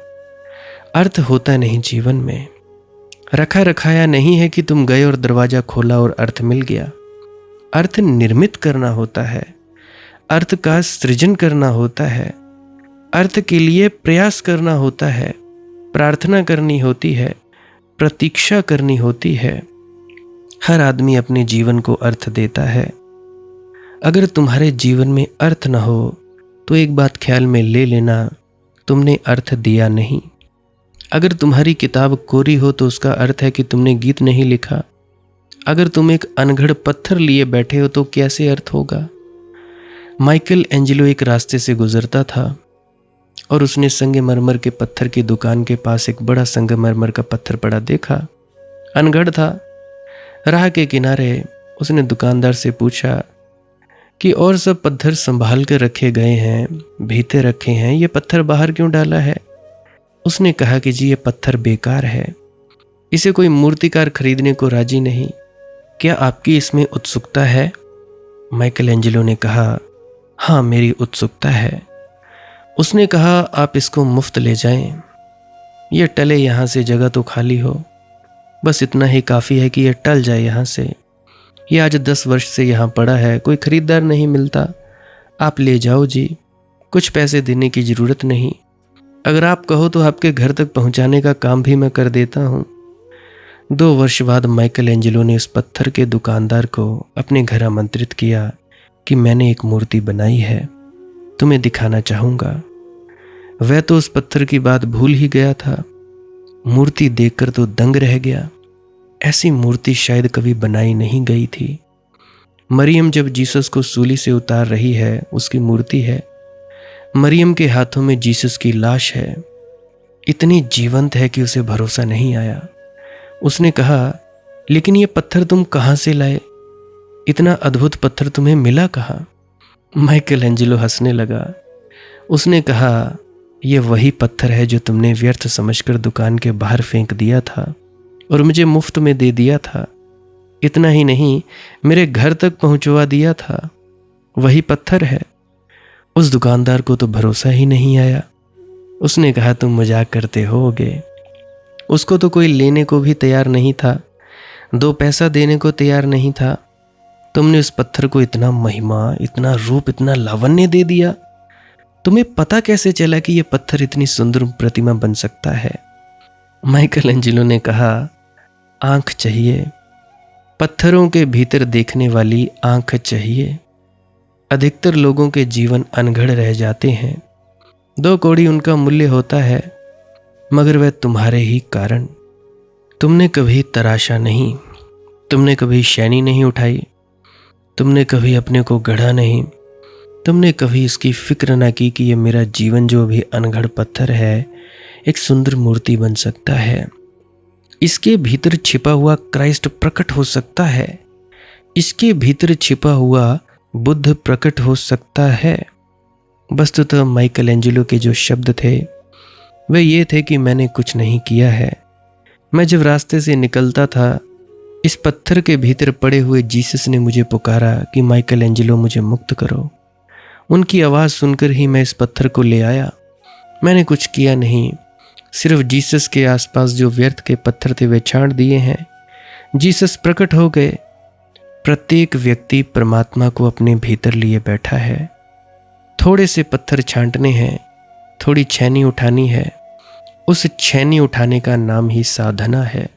अर्थ होता नहीं जीवन में। रखा रखाया नहीं है कि तुम गए और दरवाजा खोला और अर्थ मिल गया। अर्थ निर्मित करना होता है, अर्थ का सृजन करना होता है, अर्थ के लिए प्रयास करना होता है, प्रार्थना करनी होती है, प्रतीक्षा करनी होती है। हर आदमी अपने जीवन को अर्थ देता है। अगर तुम्हारे जीवन में अर्थ न हो तो एक बात ख्याल में ले लेना, तुमने अर्थ दिया नहीं। अगर तुम्हारी किताब कोरी हो तो उसका अर्थ है कि तुमने गीत नहीं लिखा। अगर तुम एक अनगढ़ पत्थर लिए बैठे हो तो कैसे अर्थ होगा। माइकल एंजेलो एक रास्ते से गुजरता था और उसने संगमरमर के पत्थर की दुकान के पास एक बड़ा संगमरमर का पत्थर पड़ा देखा। अनगढ़ था। राह के किनारे उसने दुकानदार से पूछा कि और सब पत्थर संभाल कर रखे गए हैं, भीते रखे हैं, ये पत्थर बाहर क्यों डाला है। उसने कहा कि जी ये पत्थर बेकार है, इसे कोई मूर्तिकार खरीदने को राजी नहीं। क्या आपकी इसमें उत्सुकता है। माइकल एंजेलो ने कहा हाँ मेरी उत्सुकता है। उसने कहा आप इसको मुफ्त ले जाएं, ये टले यहाँ से, जगह तो खाली हो। बस इतना ही काफ़ी है कि यह टल जाए यहाँ से। ये आज 10 वर्ष से यहाँ पड़ा है, कोई खरीदार नहीं मिलता। आप ले जाओ जी, कुछ पैसे देने की ज़रूरत नहीं। अगर आप कहो तो आपके घर तक पहुँचाने का काम भी मैं कर देता हूँ। 2 वर्ष बाद माइकल एंजेलो ने उस पत्थर के दुकानदार को अपने घर आमंत्रित किया कि मैंने एक मूर्ति बनाई है, तुम्हें दिखाना चाहूँगा। वह तो उस पत्थर की बात भूल ही गया था। मूर्ति देखकर तो दंग रह गया। ऐसी मूर्ति शायद कभी बनाई नहीं गई थी। मरियम जब जीसस को सूली से उतार रही है, उसकी मूर्ति है। मरियम के हाथों में जीसस की लाश है, इतनी जीवंत है कि उसे भरोसा नहीं आया। उसने कहा लेकिन ये पत्थर तुम कहाँ से लाए, इतना अद्भुत पत्थर तुम्हें मिला कहाँ। माइकल एंजेलो हंसने लगा। उसने कहा यह वही पत्थर है जो तुमने व्यर्थ समझकर दुकान के बाहर फेंक दिया था और मुझे मुफ्त में दे दिया था। इतना ही नहीं, मेरे घर तक पहुंचवा दिया था। वही पत्थर है। उस दुकानदार को तो भरोसा ही नहीं आया। उसने कहा तुम मजाक करते होगे। उसको तो कोई लेने को भी तैयार नहीं था, 2 पैसा देने को तैयार नहीं था। तुमने उस पत्थर को इतना महिमा, इतना रूप, इतना लावण्य दे दिया। तुम्हें पता कैसे चला कि यह पत्थर इतनी सुंदर प्रतिमा बन सकता है। माइकल एंजेलो ने कहा आंख चाहिए, पत्थरों के भीतर देखने वाली आंख चाहिए। अधिकतर लोगों के जीवन अनगढ़ रह जाते हैं। 2 कौड़ी उनका मूल्य होता है, मगर वह तुम्हारे ही कारण। तुमने कभी तराशा नहीं, तुमने कभी शैनी नहीं उठाई, तुमने कभी अपने को गढ़ा नहीं, तुमने कभी इसकी फिक्र ना की कि यह मेरा जीवन जो भी अनगढ़ पत्थर है एक सुंदर मूर्ति बन सकता है। इसके भीतर छिपा हुआ क्राइस्ट प्रकट हो सकता है। इसके भीतर छिपा हुआ बुद्ध प्रकट हो सकता है। वस्तुतः माइकल एंजेलो के जो शब्द थे वे ये थे कि मैंने कुछ नहीं किया है। मैं जब रास्ते से निकलता था, इस पत्थर के भीतर पड़े हुए जीसस ने मुझे पुकारा कि माइकल एंजेलो मुझे मुक्त करो। उनकी आवाज़ सुनकर ही मैं इस पत्थर को ले आया। मैंने कुछ किया नहीं, सिर्फ जीसस के आसपास जो व्यर्थ के पत्थर थे वे छांट दिए हैं। जीसस प्रकट हो गए। प्रत्येक व्यक्ति परमात्मा को अपने भीतर लिए बैठा है। थोड़े से पत्थर छांटने हैं, थोड़ी छैनी उठानी है। उस छैनी उठाने का नाम ही साधना है।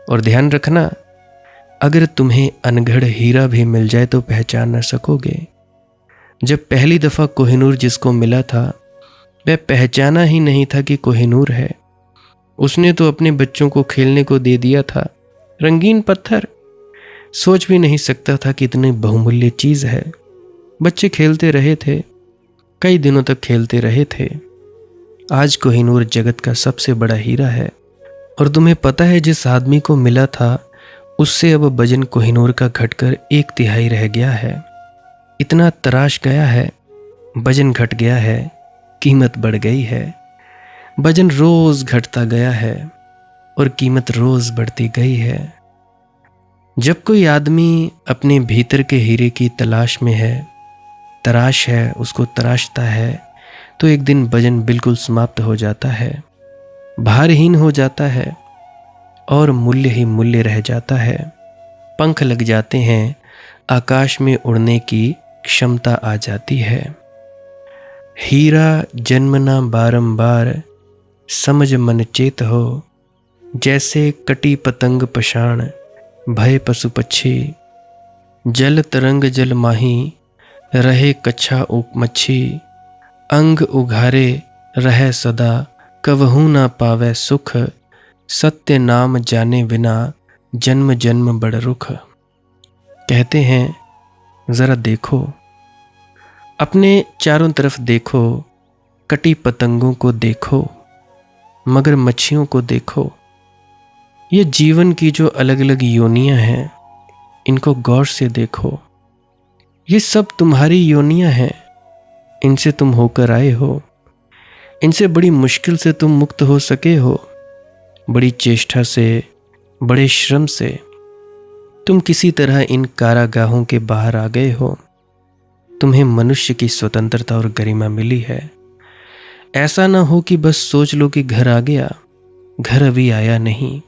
और ध्यान रखना, अगर तुम्हें अनगढ़ हीरा भी मिल जाए तो पहचान न सकोगे। जब पहली दफ़ा कोहिनूर जिसको मिला था वह पहचाना ही नहीं था कि कोहिनूर है। उसने तो अपने बच्चों को खेलने को दे दिया था रंगीन पत्थर। सोच भी नहीं सकता था कि इतनी बहुमूल्य चीज़ है। बच्चे खेलते रहे थे, कई दिनों तक खेलते रहे थे। आज कोहिनूर जगत का सबसे बड़ा हीरा है। और तुम्हें पता है, जिस आदमी को मिला था उससे अब वजन कोहिनूर का घटकर 1/3 रह गया है। इतना तराश गया है, वजन घट गया है, कीमत बढ़ गई है। वजन रोज घटता गया है और कीमत रोज बढ़ती गई है। जब कोई आदमी अपने भीतर के हीरे की तलाश में है, तराश है, उसको तराशता है, तो एक दिन वजन बिल्कुल समाप्त हो जाता है, भारहीन हो जाता है और मूल्य ही मूल्य रह जाता है। पंख लग जाते हैं, आकाश में उड़ने की क्षमता आ जाती है। हीरा जन्मना बारंबार, समझ मन चेत हो। जैसे कटी पतंग पशाण, भय पशु पक्षी। जल तरंग जल माही, रहे कच्छा ऊक मच्छी। अंग उघारे रहे सदा, कवहू ना पावे सुख। सत्य नाम जाने बिना, जन्म जन्म बड़ रुख। कहते हैं, जरा देखो, अपने चारों तरफ देखो, कटी पतंगों को देखो, मगर मच्छियों को देखो। ये जीवन की जो अलग अलग योनियां हैं, इनको गौर से देखो। ये सब तुम्हारी योनियां हैं, इनसे तुम होकर आए हो। इनसे बड़ी मुश्किल से तुम मुक्त हो सके हो। बड़ी चेष्टा से, बड़े श्रम से तुम किसी तरह इन कारागाहों के बाहर आ गए हो। तुम्हें मनुष्य की स्वतंत्रता और गरिमा मिली है। ऐसा ना हो कि बस सोच लो कि घर आ गया। घर अभी आया नहीं,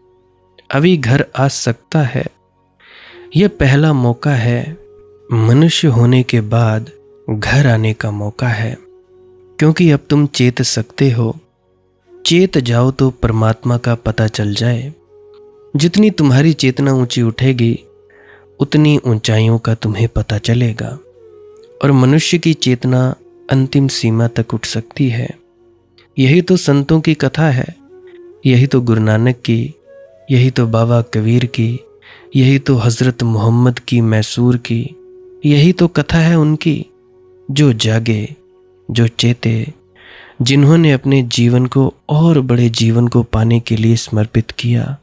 अभी घर आ सकता है। यह पहला मौका है। मनुष्य होने के बाद घर आने का मौका है, क्योंकि अब तुम चेत सकते हो। चेत जाओ तो परमात्मा का पता चल जाए। जितनी तुम्हारी चेतना ऊंची उठेगी, उतनी ऊंचाइयों का तुम्हें पता चलेगा। और मनुष्य की चेतना अंतिम सीमा तक उठ सकती है। यही तो संतों की कथा है, यही तो गुरु नानक की, यही तो बाबा कबीर की, यही तो हज़रत मोहम्मद की, मैसूर की, यही तो कथा है उनकी, जो जागे, जो चेते, जिन्होंने अपने जीवन को और बड़े जीवन को पाने के लिए समर्पित किया।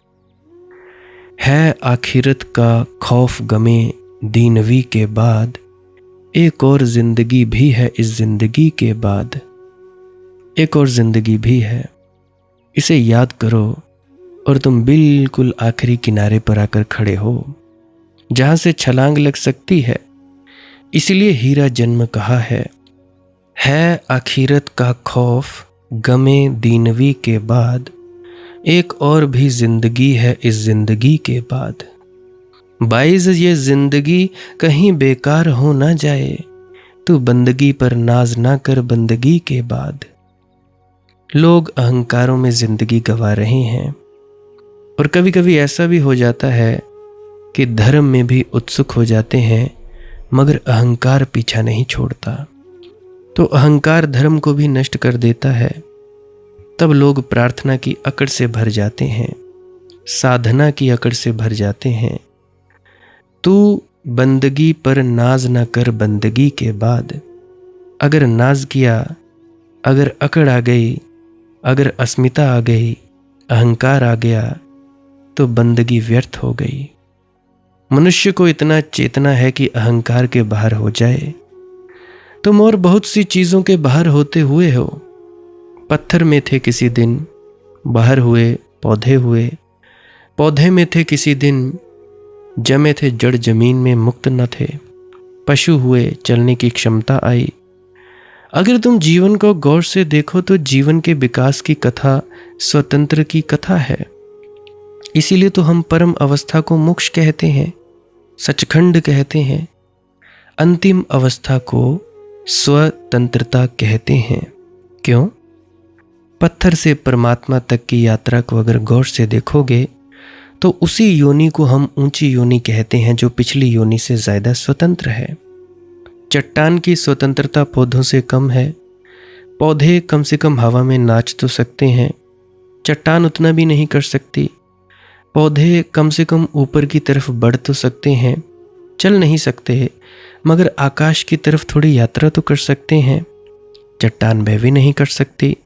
है आखिरत का खौफ गमे दीनवी के बाद, एक और जिंदगी भी है इस जिंदगी के बाद। एक और जिंदगी भी है, इसे याद करो और तुम बिल्कुल आखिरी किनारे पर आकर खड़े हो, जहां से छलांग लग सकती है। इसलिए हीरा जन्म कहा है आखिरत का खौफ गमे दीनवी के बाद, एक और भी जिंदगी है इस जिंदगी के बाद। बाइज़ ये जिंदगी कहीं बेकार हो ना जाए, तू बंदगी पर नाज ना कर बंदगी के बाद। लोग अहंकारों में जिंदगी गंवा रहे हैं, और कभी कभी ऐसा भी हो जाता है कि धर्म में भी उत्सुक हो जाते हैं, मगर अहंकार पीछा नहीं छोड़ता। तो अहंकार धर्म को भी नष्ट कर देता है। तब लोग प्रार्थना की अकड़ से भर जाते हैं, साधना की अकड़ से भर जाते हैं। तू बंदगी पर नाज न कर बंदगी के बाद। अगर नाज किया, अगर अकड़ आ गई, अगर अस्मिता आ गई, अहंकार आ गया, तो बंदगी व्यर्थ हो गई। मनुष्य को इतना चेतना है कि अहंकार के बाहर हो जाए। तुम और बहुत सी चीजों के बाहर होते हुए हो। पत्थर में थे किसी दिन, बाहर हुए पौधे हुए, पौधे में थे किसी दिन, जमे थे जड़ जमीन में मुक्त न थे, पशु हुए चलने की क्षमता आई। अगर तुम जीवन को गौर से देखो तो जीवन के विकास की कथा स्वतंत्र की कथा है। इसीलिए तो हम परम अवस्था को मोक्ष कहते हैं, सचखंड कहते हैं। अंतिम अवस्था को स्वतंत्रता कहते हैं। क्यों? पत्थर से परमात्मा तक की यात्रा को अगर गौर से देखोगे तो उसी योनि को हम ऊंची योनि कहते हैं जो पिछली योनि से ज्यादा स्वतंत्र है। चट्टान की स्वतंत्रता पौधों से कम है। पौधे कम से कम हवा में नाच तो सकते हैं, चट्टान उतना भी नहीं कर सकती। पौधे कम से कम ऊपर की तरफ बढ़ तो सकते हैं, चल नहीं सकते, मगर आकाश की तरफ थोड़ी यात्रा तो कर सकते हैं। चट्टान वह भी नहीं कर सकती।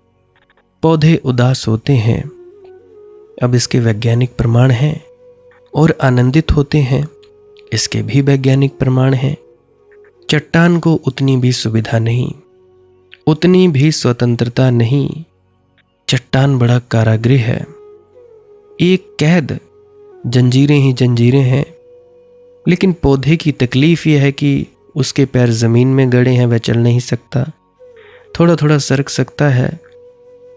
पौधे उदास होते हैं, अब इसके वैज्ञानिक प्रमाण हैं, और आनंदित होते हैं, इसके भी वैज्ञानिक प्रमाण हैं। चट्टान को उतनी भी सुविधा नहीं, उतनी भी स्वतंत्रता नहीं। चट्टान बड़ा कारागृह है, एक कैद, जंजीरें ही जंजीरें हैं। लेकिन पौधे की तकलीफ यह है कि उसके पैर जमीन में गड़े हैं, वह चल नहीं सकता, थोड़ा थोड़ा सरक सकता है।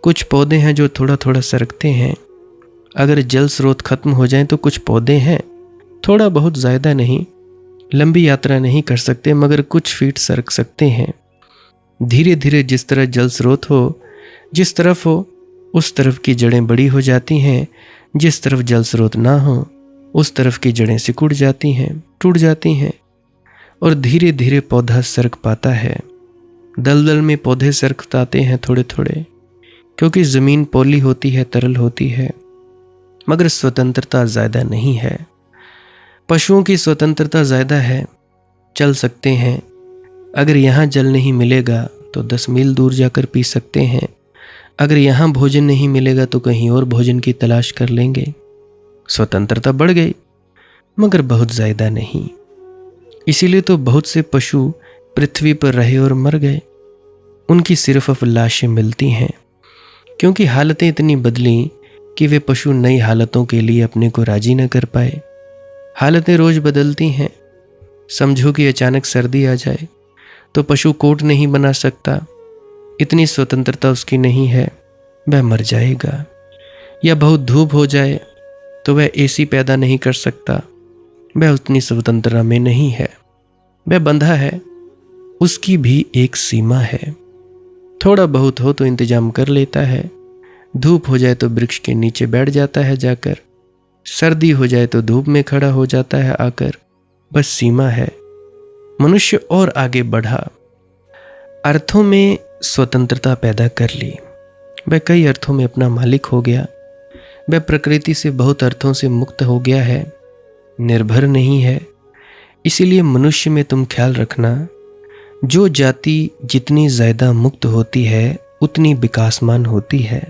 कुछ पौधे हैं जो थोड़ा थोड़ा सरकते हैं। अगर जल स्रोत खत्म हो जाए तो कुछ पौधे हैं, थोड़ा बहुत ज़्यादा नहीं, लंबी यात्रा नहीं कर सकते, मगर कुछ फीट सरक सकते हैं। धीरे धीरे जिस तरह जल स्रोत हो, जिस तरफ हो, उस तरफ की जड़ें बड़ी हो जाती हैं। जिस तरफ जल स्रोत ना हो, उस तरफ की जड़ें सिकुड़ जाती हैं, टूट जाती हैं, और धीरे धीरे पौधा सरक पाता है। दलदल में पौधे सरकताते हैं थोड़े थोड़े, क्योंकि ज़मीन पौली होती है, तरल होती है, मगर स्वतंत्रता ज़्यादा नहीं है। पशुओं की स्वतंत्रता ज़्यादा है, चल सकते हैं। अगर यहाँ जल नहीं मिलेगा तो 10 मील दूर जाकर पी सकते हैं। अगर यहाँ भोजन नहीं मिलेगा तो कहीं और भोजन की तलाश कर लेंगे। स्वतंत्रता बढ़ गई, मगर बहुत ज़्यादा नहीं। इसीलिए तो बहुत से पशु पृथ्वी पर रहे और मर गए। उनकी सिर्फ अब लाशें मिलती हैं, क्योंकि हालतें इतनी बदली कि वे पशु नई हालतों के लिए अपने को राजी न कर पाए। हालतें रोज बदलती हैं। समझो कि अचानक सर्दी आ जाए तो पशु कोट नहीं बना सकता, इतनी स्वतंत्रता उसकी नहीं है, वह मर जाएगा। या बहुत धूप हो जाए तो वह एसी पैदा नहीं कर सकता, वह उतनी स्वतंत्रता में नहीं है, वह बंधा है, उसकी भी एक सीमा है। थोड़ा बहुत हो तो इंतजाम कर लेता है, धूप हो जाए तो वृक्ष के नीचे बैठ जाता है जाकर, सर्दी हो जाए तो धूप में खड़ा हो जाता है आकर, बस सीमा है। मनुष्य और आगे बढ़ा, अर्थों में स्वतंत्रता पैदा कर ली, वह कई अर्थों में अपना मालिक हो गया, वह प्रकृति से बहुत अर्थों से मुक्त हो गया है, निर्भर नहीं है। इसीलिए मनुष्य में तुम ख्याल रखना, जो जाति जितनी ज़्यादा मुक्त होती है उतनी विकासमान होती है।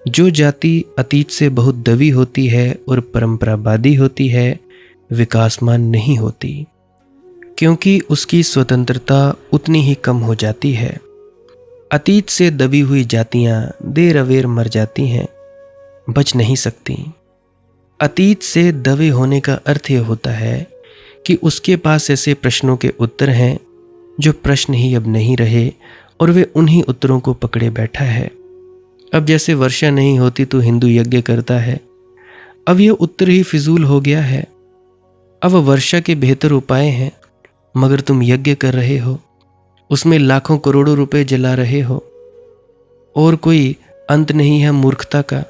जो जाति अतीत से बहुत दबी होती है और परंपरावादी होती है, विकासमान नहीं होती, क्योंकि उसकी स्वतंत्रता उतनी ही कम हो जाती है। अतीत से दबी हुई जातियां देर अवेर मर जाती हैं, बच नहीं सकती। अतीत से दबे होने का अर्थ यह होता है कि उसके पास ऐसे प्रश्नों के उत्तर हैं जो प्रश्न ही अब नहीं रहे, और वे उन्हीं उत्तरों को पकड़े बैठा है। अब जैसे वर्षा नहीं होती तो हिंदू यज्ञ करता है, अब यह उत्तर ही फिजूल हो गया है। अब वर्षा के बेहतर उपाय हैं, मगर तुम यज्ञ कर रहे हो, उसमें लाखों करोड़ों रुपए जला रहे हो, और कोई अंत नहीं है मूर्खता का।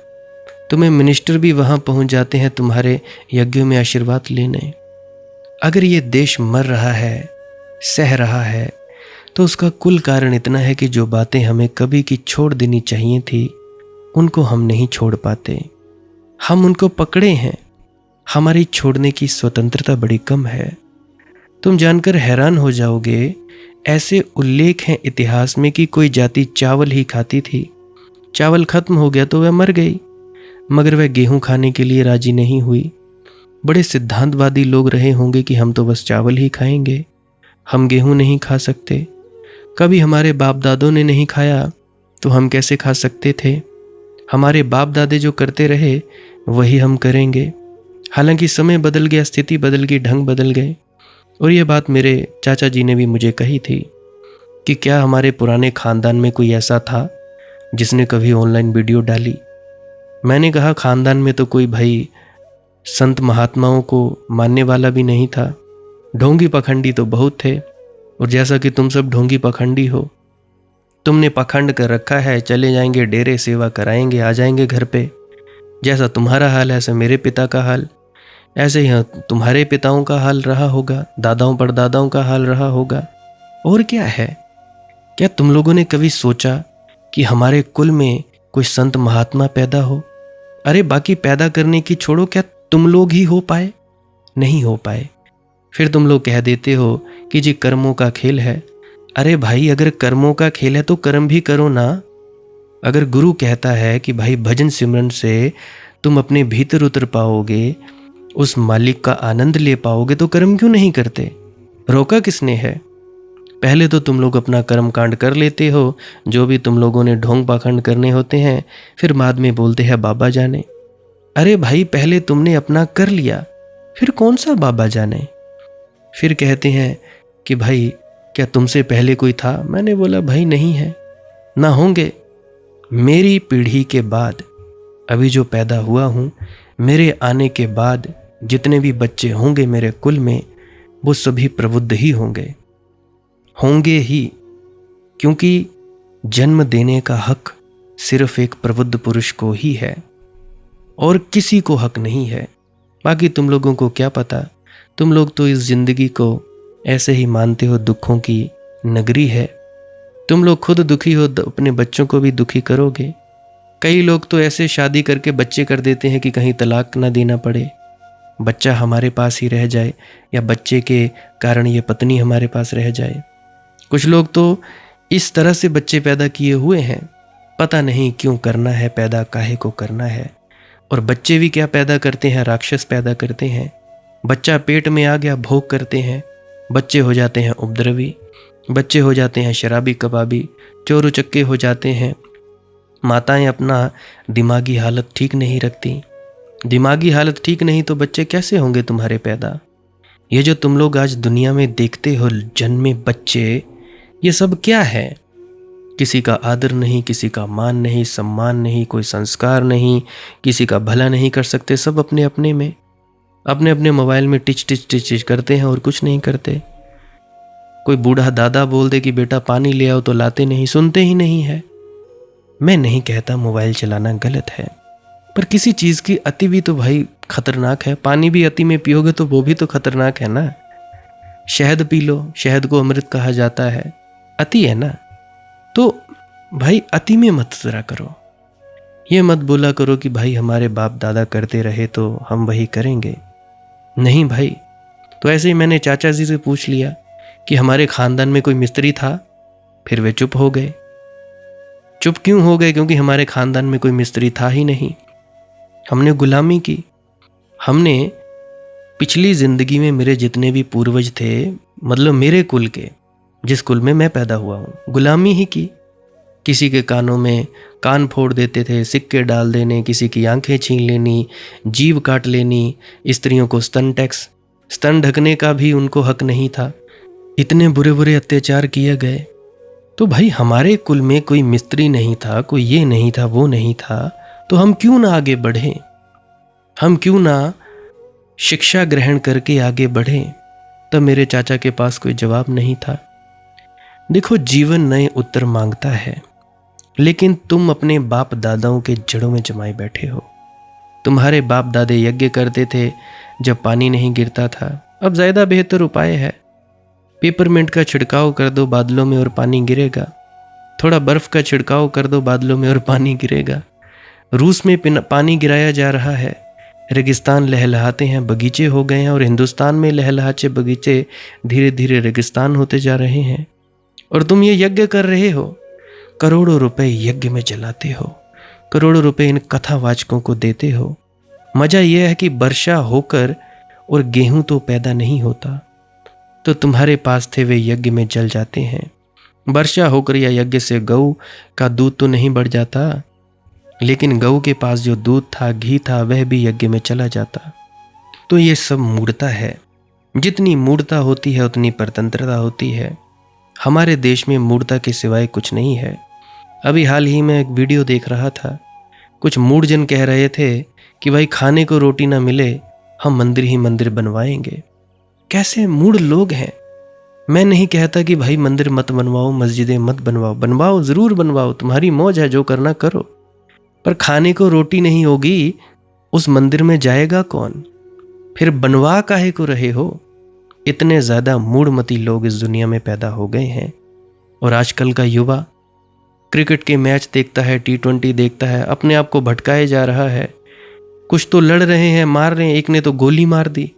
तुम्हें मिनिस्टर भी वहां पहुंच जाते हैं तुम्हारे यज्ञों में आशीर्वाद लेने। अगर ये देश मर रहा है, सह रहा है, तो उसका कुल कारण इतना है कि जो बातें हमें कभी की छोड़ देनी चाहिए थी, उनको हम नहीं छोड़ पाते। हम उनको पकड़े हैं, हमारी छोड़ने की स्वतंत्रता बड़ी कम है। तुम जानकर हैरान हो जाओगे, ऐसे उल्लेख हैं इतिहास में कि कोई जाति चावल ही खाती थी, चावल खत्म हो गया तो वह मर गई, मगर वह गेहूं खाने के लिए राजी नहीं हुई। बड़े सिद्धांतवादी लोग रहे होंगे कि हम तो बस चावल ही खाएंगे, हम गेहूं नहीं खा सकते। कभी हमारे बाप दादों ने नहीं खाया तो हम कैसे खा सकते थे? हमारे बाप दादे जो करते रहे वही हम करेंगे। हालांकि समय बदल गया, स्थिति बदल गई, ढंग बदल गए। और ये बात मेरे चाचा जी ने भी मुझे कही थी कि क्या हमारे पुराने खानदान में कोई ऐसा था जिसने कभी ऑनलाइन वीडियो डाली? मैंने कहा खानदान में तो कोई भाई संत महात्माओं को मानने वाला भी नहीं था। ढोंगी पखंडी तो बहुत थे, और जैसा कि तुम सब ढोंगी पखंडी हो, तुमने पखंड कर रखा है, चले जाएंगे डेरे, सेवा कराएंगे, आ जाएंगे घर पे। जैसा तुम्हारा हाल है ऐसे मेरे पिता का हाल, ऐसे ही तुम्हारे पिताओं का हाल रहा होगा, दादाओं परदादाओं का हाल रहा होगा। और क्या है? क्या तुम लोगों ने कभी सोचा कि हमारे कुल में कोई संत महात्मा पैदा हो? अरे बाकी पैदा करने की छोड़ो, क्या तुम लोग ही हो पाए? नहीं हो पाए। फिर तुम लोग कह देते हो कि जी कर्मों का खेल है। अरे भाई, अगर कर्मों का खेल है तो कर्म भी करो ना। अगर गुरु कहता है कि भाई भजन सिमरन से तुम अपने भीतर उतर पाओगे, उस मालिक का आनंद ले पाओगे, तो कर्म क्यों नहीं करते? रोका किसने है? पहले तो तुम लोग अपना कर्म कांड कर लेते हो, जो भी तुम लोगों ने ढोंग पाखंड करने होते हैं, फिर बाद में बोलते हैं बाबा जाने। अरे भाई, पहले तुमने अपना कर लिया, फिर कौन सा बाबा जाने? फिर कहते हैं कि भाई क्या तुमसे पहले कोई था? मैंने बोला भाई नहीं है, ना होंगे। मेरी पीढ़ी के बाद अभी जो पैदा हुआ हूँ, मेरे आने के बाद जितने भी बच्चे होंगे मेरे कुल में, वो सभी प्रबुद्ध ही होंगे ही, क्योंकि जन्म देने का हक सिर्फ एक प्रबुद्ध पुरुष को ही है और किसी को हक नहीं है। बाकी तुम लोगों को क्या पता, तुम लोग तो इस जिंदगी को ऐसे ही मानते हो दुखों की नगरी है। तुम लोग खुद दुखी हो, अपने बच्चों को भी दुखी करोगे। कई लोग तो ऐसे शादी करके बच्चे कर देते हैं कि कहीं तलाक ना देना पड़े, बच्चा हमारे पास ही रह जाए, या बच्चे के कारण ये पत्नी हमारे पास रह जाए। कुछ लोग तो इस तरह से बच्चे पैदा किए हुए हैं, पता नहीं क्यों करना है पैदा, काहे को करना है। और बच्चे भी क्या पैदा करते हैं? राक्षस पैदा करते हैं। बच्चा पेट में आ गया, भोग करते हैं, बच्चे हो जाते हैं उपद्रवी, बच्चे हो जाते हैं शराबी कबाबी, चोर उचक्के हो जाते हैं। माताएं अपना दिमागी हालत ठीक नहीं रखती। दिमागी हालत ठीक नहीं तो बच्चे कैसे होंगे तुम्हारे पैदा? ये जो तुम लोग आज दुनिया में देखते हो जन्मे बच्चे, ये सब क्या है? किसी का आदर नहीं, किसी का मान नहीं, सम्मान नहीं, कोई संस्कार नहीं, किसी का भला नहीं कर सकते। सब अपने अपने में, अपने अपने मोबाइल में टिच टिच टिच टिच करते हैं और कुछ नहीं करते। कोई बूढ़ा दादा बोल दे कि बेटा पानी ले आओ तो लाते नहीं, सुनते ही नहीं है। मैं नहीं कहता मोबाइल चलाना गलत है, पर किसी चीज़ की अति भी तो भाई खतरनाक है। पानी भी अति में पियोगे तो वो भी तो खतरनाक है ना। शहद पी लो, शहद को अमृत कहा जाता है, अति है ना। तो भाई अति में मत जरा करो। ये मत बोला करो कि भाई हमारे बाप दादा करते रहे तो हम वही करेंगे। नहीं भाई। तो ऐसे ही मैंने चाचा जी से पूछ लिया कि हमारे खानदान में कोई मिस्त्री था, फिर वे चुप हो गए। चुप क्यों हो गए? क्योंकि हमारे खानदान में कोई मिस्त्री था ही नहीं। हमने गुलामी की। हमने पिछली जिंदगी में मेरे जितने भी पूर्वज थे, मतलब मेरे कुल के, जिस कुल में मैं पैदा हुआ हूँ, गुलामी ही की। किसी के कानों में कान फोड़ देते थे, सिक्के डाल देने, किसी की आंखें छीन लेनी, जीभ काट लेनी, स्त्रियों को स्तन टैक्स, स्तन ढकने का भी उनको हक नहीं था। इतने बुरे बुरे अत्याचार किए गए। तो भाई हमारे कुल में कोई मिस्त्री नहीं था, कोई ये नहीं था, वो नहीं था, तो हम क्यों ना आगे बढ़ें? हम क्यों ना शिक्षा ग्रहण करके आगे बढ़ें? तब मेरे चाचा के पास कोई जवाब नहीं था। देखो, जीवन नए उत्तर मांगता है, लेकिन तुम अपने बाप दादाओं के जड़ों में जमाए बैठे हो। तुम्हारे बाप दादे यज्ञ करते थे जब पानी नहीं गिरता था। अब ज़्यादा बेहतर उपाय है, पेपरमेंट का छिड़काव कर दो बादलों में और पानी गिरेगा। थोड़ा बर्फ का छिड़काव कर दो बादलों में और पानी गिरेगा। रूस में पानी गिराया जा रहा है, रेगिस्तान लहलहाते हैं, बगीचे हो गए हैं, और हिंदुस्तान में लहलहाचे बगीचे धीरे धीरे रेगिस्तान होते जा रहे हैं। और तुम ये यज्ञ कर रहे हो, करोड़ों रुपए यज्ञ में जलाते हो, करोड़ों रुपए इन कथावाचकों को देते हो। मजा यह है कि वर्षा होकर और गेहूं तो पैदा नहीं होता, तो तुम्हारे पास थे वे यज्ञ में जल जाते हैं। वर्षा होकर या यज्ञ से गऊ का दूध तो नहीं बढ़ जाता, लेकिन गऊ के पास जो दूध था, घी था, वह भी यज्ञ में चला जाता। तो ये सब मूढ़ता है। जितनी मूढ़ता होती है उतनी परतंत्रता होती है। हमारे देश में मूढ़ता के सिवाय कुछ नहीं है। अभी हाल ही में एक वीडियो देख रहा था, कुछ मूढ़जन कह रहे थे कि भाई खाने को रोटी ना मिले हम मंदिर ही मंदिर बनवाएंगे। कैसे मूढ़ लोग हैं। मैं नहीं कहता कि भाई मंदिर मत बनवाओ, मस्जिदें मत बनवाओ, बनवाओ ज़रूर बनवाओ, तुम्हारी मौज है, जो करना करो, पर खाने को रोटी नहीं होगी उस मंदिर में जाएगा कौन? फिर बनवा काहे को रहे हो? इतने ज़्यादा मूढ़मती लोग इस दुनिया में पैदा हो गए हैं। और आजकल का युवा क्रिकेट के मैच देखता है, T20 देखता है, अपने आप को भटकाए जा रहा है। कुछ तो लड़ रहे हैं, मार रहे हैं। एक ने तो गोली मार दी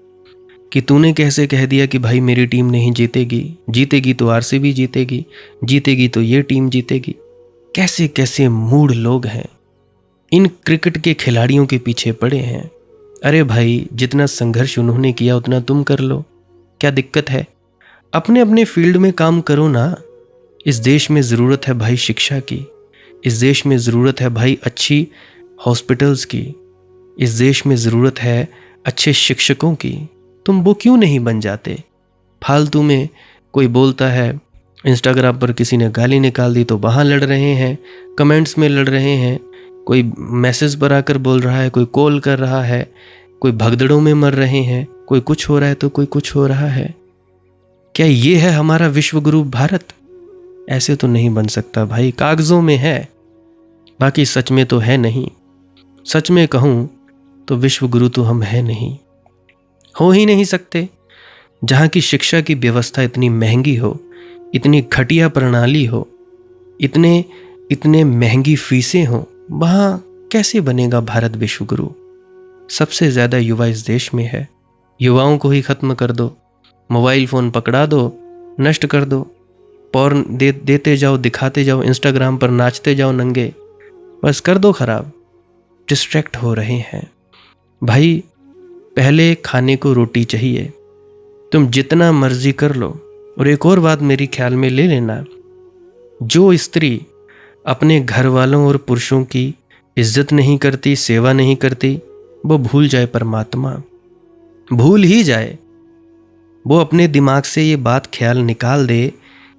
कि तूने कैसे कह दिया कि भाई मेरी टीम नहीं जीतेगी, जीतेगी तो RCB जीतेगी, जीतेगी तो ये टीम जीतेगी। कैसे कैसे मूढ़ लोग हैं, इन क्रिकेट के खिलाड़ियों के पीछे पड़े हैं। अरे भाई, जितना संघर्ष उन्होंने किया उतना तुम कर लो, क्या दिक्कत है? अपने अपने फील्ड में काम करो ना। इस देश में ज़रूरत है भाई शिक्षा की, इस देश में ज़रूरत है भाई अच्छी हॉस्पिटल्स की, इस देश में ज़रूरत है अच्छे शिक्षकों की। तुम वो क्यों नहीं बन जाते? फालतू में कोई बोलता है, इंस्टाग्राम पर किसी ने गाली निकाल दी तो वहाँ लड़ रहे हैं, कमेंट्स में लड़ रहे हैं, कोई मैसेज पर आकर बोल रहा है, कोई कॉल कर रहा है, कोई भगदड़ों में मर रहे हैं, कोई कुछ हो रहा है तो कोई कुछ हो रहा है। क्या ये है हमारा विश्वगुरु भारत? ऐसे तो नहीं बन सकता भाई। कागजों में है, बाकी सच में तो है नहीं। सच में कहूं तो विश्वगुरु तो हम है नहीं, हो ही नहीं सकते। जहां की शिक्षा की व्यवस्था इतनी महंगी हो, इतनी घटिया प्रणाली हो, इतने महंगी फीसें हो, वहां कैसे बनेगा भारत विश्वगुरु? सबसे ज़्यादा युवा इस देश में है। युवाओं को ही खत्म कर दो, मोबाइल फ़ोन पकड़ा दो, नष्ट कर दो, पॉर्न देते जाओ, दिखाते जाओ, इंस्टाग्राम पर नाचते जाओ नंगे, बस कर दो खराब। डिस्ट्रैक्ट हो रहे हैं भाई। पहले खाने को रोटी चाहिए, तुम जितना मर्जी कर लो। और एक और बात मेरी ख्याल में ले लेना, जो स्त्री अपने घर वालों और पुरुषों की इज्जत नहीं करती, सेवा नहीं करती, वो भूल जाए परमात्मा, भूल ही जाए। वो अपने दिमाग से ये बात ख्याल निकाल दे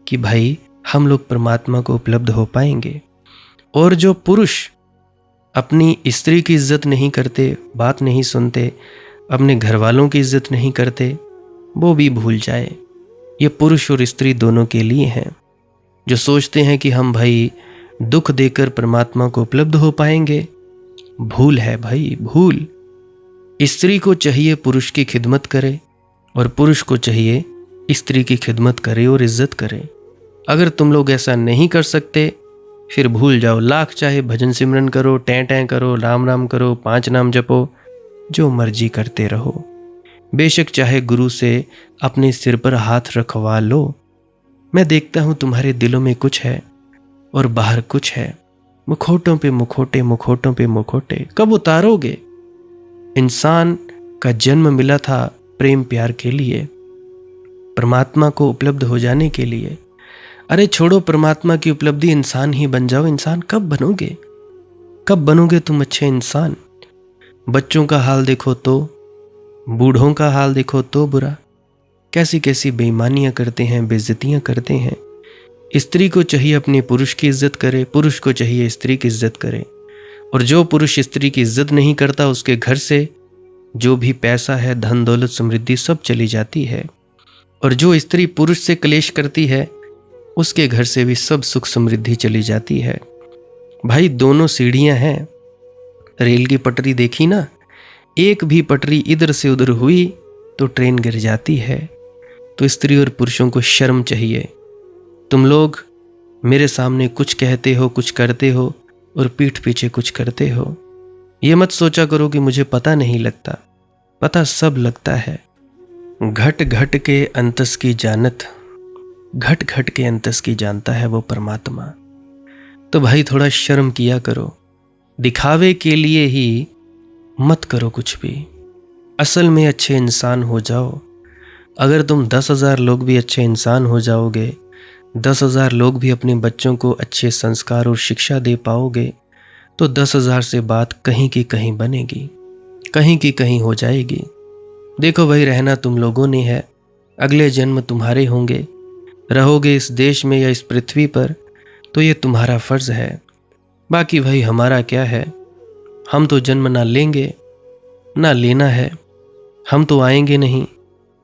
कि भाई हम लोग परमात्मा को उपलब्ध हो पाएंगे। और जो पुरुष अपनी स्त्री की इज्जत नहीं करते, बात नहीं सुनते, अपने घर वालों की इज्जत नहीं करते, वो भी भूल जाए। ये पुरुष और स्त्री दोनों के लिए हैं। जो सोचते हैं कि हम भाई दुख देकर परमात्मा को उपलब्ध हो पाएंगे, भूल है भाई, भूल। स्त्री को चाहिए पुरुष की खिदमत करे, और पुरुष को चाहिए स्त्री की खिदमत करे और इज्जत करे। अगर तुम लोग ऐसा नहीं कर सकते, फिर भूल जाओ। लाख चाहे भजन सिमरन करो, टैं टैं करो, राम राम करो, 5 नाम जपो, जो मर्जी करते रहो। बेशक चाहे गुरु से अपने सिर पर हाथ रखवा लो। मैं देखता हूँ तुम्हारे दिलों में कुछ है और बाहर कुछ है। मुखौटों पे मुखौटे, मुखौटों पे मुखौटे, कब उतारोगे? इंसान का जन्म मिला था प्रेम प्यार के लिए, परमात्मा को उपलब्ध हो जाने के लिए। अरे छोड़ो परमात्मा की उपलब्धि, इंसान ही बन जाओ। इंसान कब बनोगे? कब बनोगे तुम अच्छे इंसान? बच्चों का हाल देखो तो, बूढ़ों का हाल देखो तो बुरा। कैसी कैसी बेईमानियां करते हैं, बेइज्जतियां करते हैं। स्त्री को चाहिए अपने पुरुष की इज्जत करे, पुरुष को चाहिए स्त्री की इज्जत करे। और जो पुरुष स्त्री की इज्जत नहीं करता, उसके घर से जो भी पैसा है, धन दौलत समृद्धि सब चली जाती है। और जो स्त्री पुरुष से क्लेश करती है, उसके घर से भी सब सुख समृद्धि चली जाती है। भाई दोनों सीढ़ियां हैं। रेल की पटरी देखी ना, एक भी पटरी इधर से उधर हुई तो ट्रेन गिर जाती है। तो स्त्री और पुरुषों को शर्म चाहिए। तुम लोग मेरे सामने कुछ कहते हो, कुछ करते हो, और पीठ पीछे कुछ करते हो। ये मत सोचा करो कि मुझे पता नहीं लगता, पता सब लगता है। घट घट के अंतस की जानत, घट घट के अंतस की जानता है वो परमात्मा। तो भाई थोड़ा शर्म किया करो। दिखावे के लिए ही मत करो कुछ भी। असल में अच्छे इंसान हो जाओ। अगर तुम 10,000 लोग भी अच्छे इंसान हो जाओगे, 10,000 लोग भी अपने बच्चों को अच्छे संस्कार और शिक्षा दे पाओगे, तो 10,000 से बात कहीं की कहीं बनेगी, कहीं की कहीं हो जाएगी। देखो भाई, रहना तुम लोगों ने है, अगले जन्म तुम्हारे होंगे, रहोगे इस देश में या इस पृथ्वी पर, तो ये तुम्हारा फर्ज है। बाकी भाई हमारा क्या है, हम तो जन्म ना लेंगे ना लेना है, हम तो आएंगे नहीं।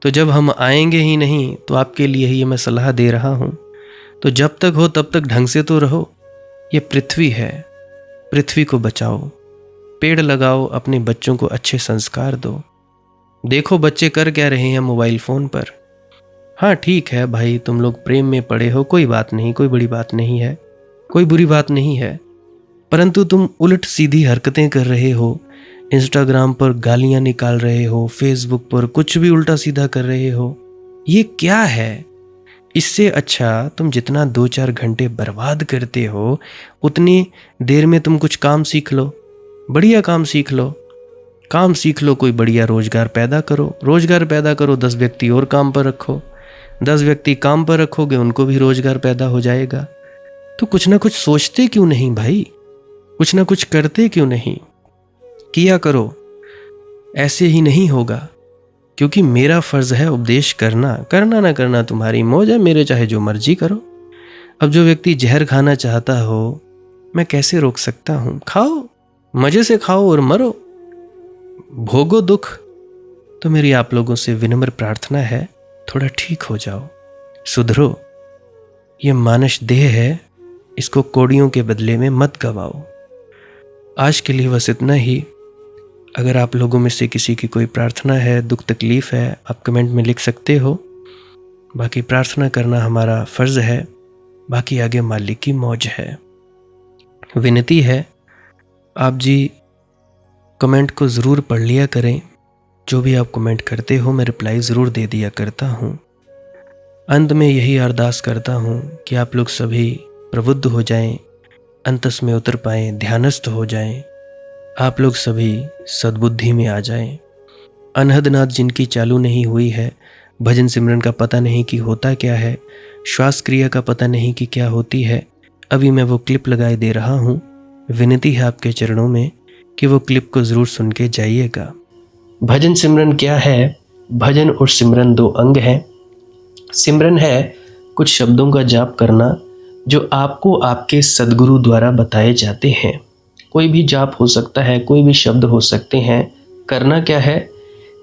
तो जब हम आएंगे ही नहीं तो आपके लिए ही ये मैं सलाह दे रहा हूँ, तो जब तक हो तब तक ढंग से तो रहो। ये पृथ्वी है, पृथ्वी को बचाओ, पेड़ लगाओ, अपने बच्चों को अच्छे संस्कार दो। देखो बच्चे कर क्या रहे हैं मोबाइल फ़ोन पर। हाँ ठीक है भाई, तुम लोग प्रेम में पड़े हो, कोई बात नहीं, कोई बड़ी बात नहीं है, कोई बुरी बात नहीं है, परंतु तुम उलट सीधी हरकतें कर रहे हो, इंस्टाग्राम पर गालियां निकाल रहे हो, फेसबुक पर कुछ भी उल्टा सीधा कर रहे हो। ये क्या है? इससे अच्छा तुम जितना 2-4 घंटे बर्बाद करते हो, उतनी देर में तुम कुछ काम सीख लो, बढ़िया काम सीख लो, काम सीख लो, कोई बढ़िया रोजगार पैदा करो, रोजगार पैदा करो, 10 व्यक्ति और काम पर रखो, 10 व्यक्ति काम पर रखोगे, उनको भी रोजगार पैदा हो जाएगा। तो कुछ ना कुछ सोचते क्यों नहीं भाई, कुछ ना कुछ करते क्यों नहीं? किया करो, ऐसे ही नहीं होगा, क्योंकि मेरा फर्ज है उपदेश करना, करना ना करना तुम्हारी मौज है, मेरे चाहे जो मर्जी करो। अब जो व्यक्ति जहर खाना चाहता हो, मैं कैसे रोक सकता हूँ? खाओ, मजे से खाओ और मरो, भोगो दुख। तो मेरी आप लोगों से विनम्र प्रार्थना है, थोड़ा ठीक हो जाओ, सुधरो। ये मानस देह है, इसको कोड़ियों के बदले में मत गवाओ। आज के लिए बस इतना ही। अगर आप लोगों में से किसी की कोई प्रार्थना है, दुख तकलीफ है, आप कमेंट में लिख सकते हो। बाकी प्रार्थना करना हमारा फ़र्ज़ है, बाकी आगे मालिक की मौज है। विनती है आप जी कमेंट को ज़रूर पढ़ लिया करें, जो भी आप कमेंट करते हो मैं रिप्लाई ज़रूर दे दिया करता हूँ। अंत में यही अरदास करता हूँ कि आप लोग सभी प्रबुद्ध हो जाएं, अंतस में उतर पाएं, ध्यानस्थ हो जाएं, आप लोग सभी सद्बुद्धि में आ जाएं। अनहद नाद जिनकी चालू नहीं हुई है, भजन सिमरन का पता नहीं कि होता क्या है, श्वास क्रिया का पता नहीं कि क्या होती है, अभी मैं वो क्लिप लगाए दे रहा हूँ। विनती है आपके चरणों में कि वो क्लिप को ज़रूर सुन के जाइएगा। भजन सिमरन क्या है? भजन और सिमरन 2 अंग हैं। सिमरन है कुछ शब्दों का जाप करना जो आपको आपके सद्गुरु द्वारा बताए जाते हैं। कोई भी जाप हो सकता है, कोई भी शब्द हो सकते हैं। करना क्या है?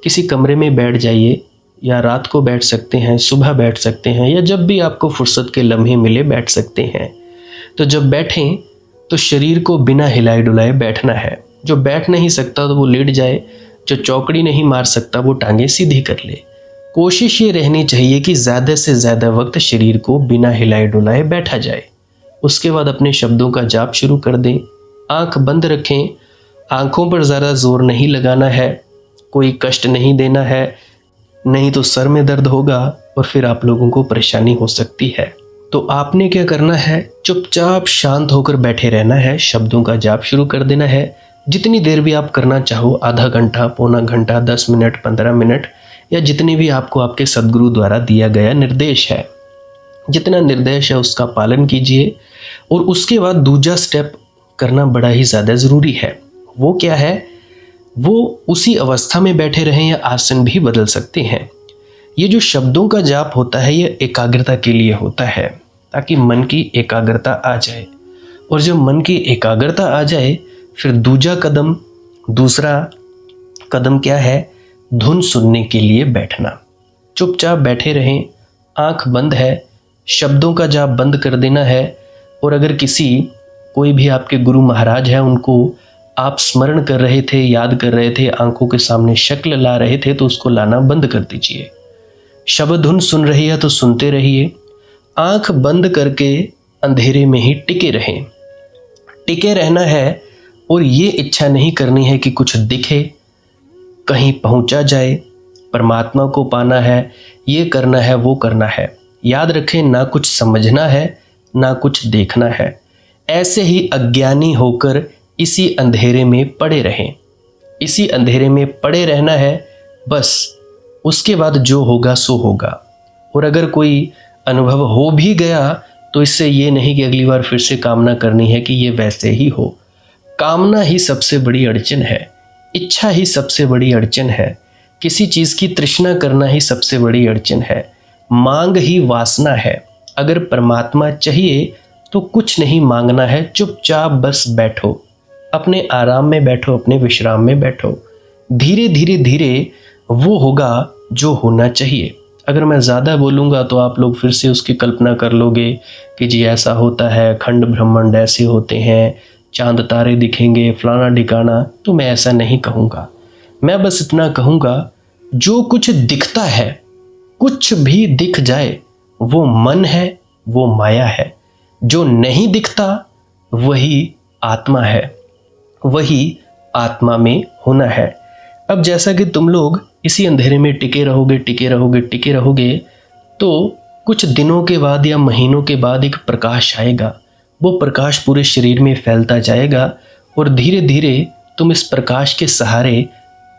किसी कमरे में बैठ जाइए, या रात को बैठ सकते हैं, सुबह बैठ सकते हैं, या जब भी आपको फुर्सत के लम्हे मिले बैठ सकते हैं। तो जब बैठें तो शरीर को बिना हिलाए डुलाए बैठना है। जो बैठ नहीं सकता तो वो लेट जाए, जो चौकड़ी नहीं मार सकता वो टांगे सीधी कर ले। कोशिश ये रहनी चाहिए कि ज़्यादा से ज़्यादा वक्त शरीर को बिना हिलाए डुलाए बैठा जाए। उसके बाद अपने शब्दों का जाप शुरू कर दें। आंख बंद रखें, आंखों पर ज़्यादा जोर नहीं लगाना है, कोई कष्ट नहीं देना है, नहीं तो सर में दर्द होगा और फिर आप लोगों को परेशानी हो सकती है। तो आपने क्या करना है? चुपचाप शांत होकर बैठे रहना है, शब्दों का जाप शुरू कर देना है। जितनी देर भी आप करना चाहो, आधा घंटा, पौना घंटा, 10 मिनट, 15 मिनट, या जितनी भी आपको आपके सद्गुरु द्वारा दिया गया निर्देश है, जितना निर्देश है उसका पालन कीजिए। और उसके बाद दूसरा स्टेप करना बड़ा ही ज़्यादा ज़रूरी है। वो क्या है? वो उसी अवस्था में बैठे रहें या आसन भी बदल सकते हैं। ये जो शब्दों का जाप होता है ये एकाग्रता के लिए होता है, ताकि मन की एकाग्रता आ जाए। और जब मन की एकाग्रता आ जाए फिर दूसरा कदम क्या है? धुन सुनने के लिए बैठना। चुपचाप बैठे रहें, आंख बंद है, शब्दों का जाप बंद कर देना है। और अगर कोई भी आपके गुरु महाराज है, उनको आप स्मरण कर रहे थे, याद कर रहे थे, आंखों के सामने शक्ल ला रहे थे, तो उसको लाना बंद कर दीजिए। शब्द धुन सुन रही है तो सुनते रहिए, आंख बंद करके अंधेरे में ही टिके रहें। टिके रहना है और ये इच्छा नहीं करनी है कि कुछ दिखे, कहीं पहुंचा जाए, परमात्मा को पाना है, ये करना है, वो करना है। याद रखें, ना कुछ समझना है ना कुछ देखना है। ऐसे ही अज्ञानी होकर इसी अंधेरे में पड़े रहें। इसी अंधेरे में पड़े रहना है, बस उसके बाद जो होगा सो होगा। और अगर कोई अनुभव हो भी गया तो इससे ये नहीं कि अगली बार फिर से कामना करनी है कि ये वैसे ही हो। कामना ही सबसे बड़ी अड़चन है, इच्छा ही सबसे बड़ी अड़चन है, किसी चीज़ की तृष्णा करना ही सबसे बड़ी अड़चन है, मांग ही वासना है। अगर परमात्मा चाहिए तो कुछ नहीं मांगना है, चुपचाप बस बैठो, अपने आराम में बैठो, अपने विश्राम में बैठो। धीरे धीरे धीरे वो होगा जो होना चाहिए। अगर मैं ज़्यादा बोलूँगा तो आप लोग फिर से उसकी कल्पना कर लोगे कि जी ऐसा होता है, खंड ब्रह्मांड ऐसे होते हैं, चांद तारे दिखेंगे, फलाना ढिकाना। तो मैं ऐसा नहीं कहूँगा, मैं बस इतना कहूँगा जो कुछ दिखता है, कुछ भी दिख जाए, वो मन है, वो माया है। जो नहीं दिखता वही आत्मा है, वही आत्मा में होना है। अब जैसा कि तुम लोग इसी अंधेरे में टिके रहोगे, टिके रहोगे, टिके रहोगे, तो कुछ दिनों के बाद या महीनों के बाद एक प्रकाश आएगा। वो प्रकाश पूरे शरीर में फैलता जाएगा और धीरे धीरे तुम इस प्रकाश के सहारे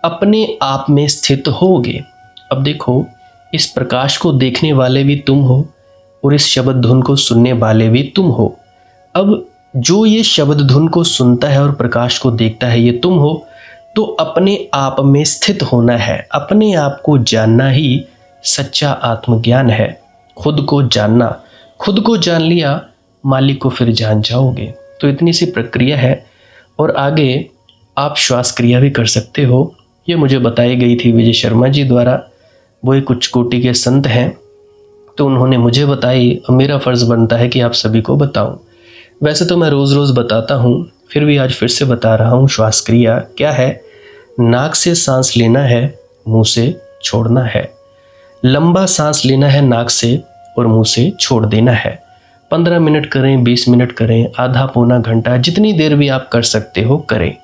अपने आप में स्थित होगे। अब देखो, इस प्रकाश को देखने वाले भी तुम हो और इस शब्द धुन को सुनने वाले भी तुम हो। अब जो ये शब्द धुन को सुनता है और प्रकाश को देखता है, ये तुम हो। तो अपने आप में स्थित होना है, अपने आप को जानना ही सच्चा आत्मज्ञान है। खुद को जानना, खुद को जान लिया, मालिक को फिर जान जाओगे। तो इतनी सी प्रक्रिया है। और आगे आप श्वास क्रिया भी कर सकते हो। ये मुझे बताई गई थी विजय शर्मा जी द्वारा। वो एक उच्च कोटि के संत हैं, तो उन्होंने मुझे बताई और मेरा फ़र्ज़ बनता है कि आप सभी को बताऊं। वैसे तो मैं रोज़ रोज़ बताता हूं, फिर भी आज फिर से बता रहा हूं। श्वास क्रिया क्या है? नाक से सांस लेना है, मुंह से छोड़ना है। लंबा सांस लेना है नाक से और मुंह से छोड़ देना है। 15 मिनट करें, 20 मिनट करें, आधा पौना घंटा, जितनी देर भी आप कर सकते हो करें।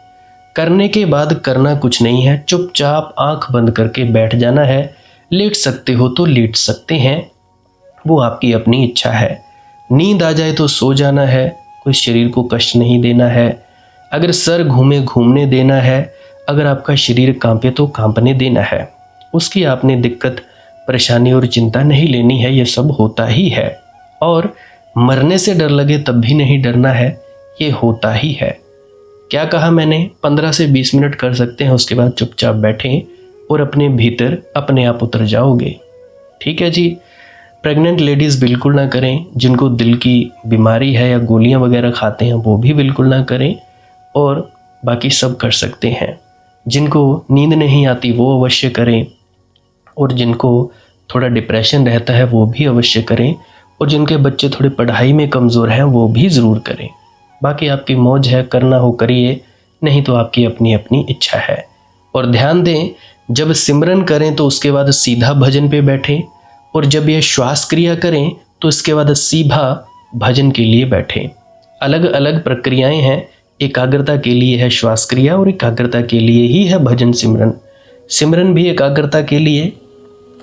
करने के बाद करना कुछ नहीं है, चुपचाप आंख बंद करके बैठ जाना है। लेट सकते हो तो लेट सकते हैं, वो आपकी अपनी इच्छा है। नींद आ जाए तो सो जाना है, कोई शरीर को कष्ट नहीं देना है। अगर सर घूमे घूमने देना है, अगर आपका शरीर कांपे तो कांपने देना है। उसकी आपने दिक्कत, परेशानी और चिंता नहीं लेनी है, ये सब होता ही है। और मरने से डर लगे तब भी नहीं डरना है, ये होता ही है। क्या कहा मैंने? 15 से 20 मिनट कर सकते हैं, उसके बाद चुपचाप बैठें और अपने भीतर अपने आप उतर जाओगे। ठीक है जी। प्रेग्नेंट लेडीज़ बिल्कुल ना करें, जिनको दिल की बीमारी है या गोलियां वगैरह खाते हैं वो भी बिल्कुल ना करें, और बाकी सब कर सकते हैं। जिनको नींद नहीं आती वो अवश्य करें, और जिनको थोड़ा डिप्रेशन रहता है वो भी अवश्य करें, और जिनके बच्चे थोड़े पढ़ाई में कमज़ोर हैं वो भी ज़रूर करें। बाकी आपकी मौज है, करना हो करिए, नहीं तो आपकी अपनी अपनी इच्छा है। और ध्यान दें, जब सिमरन करें तो उसके बाद सीधा भजन पे बैठें, और जब ये श्वास क्रिया करें तो इसके बाद सीधा भजन के लिए बैठें। अलग अलग प्रक्रियाएं हैं, एकाग्रता के लिए है श्वास क्रिया और एकाग्रता के लिए ही है भजन सिमरन। सिमरन भी एकाग्रता के लिए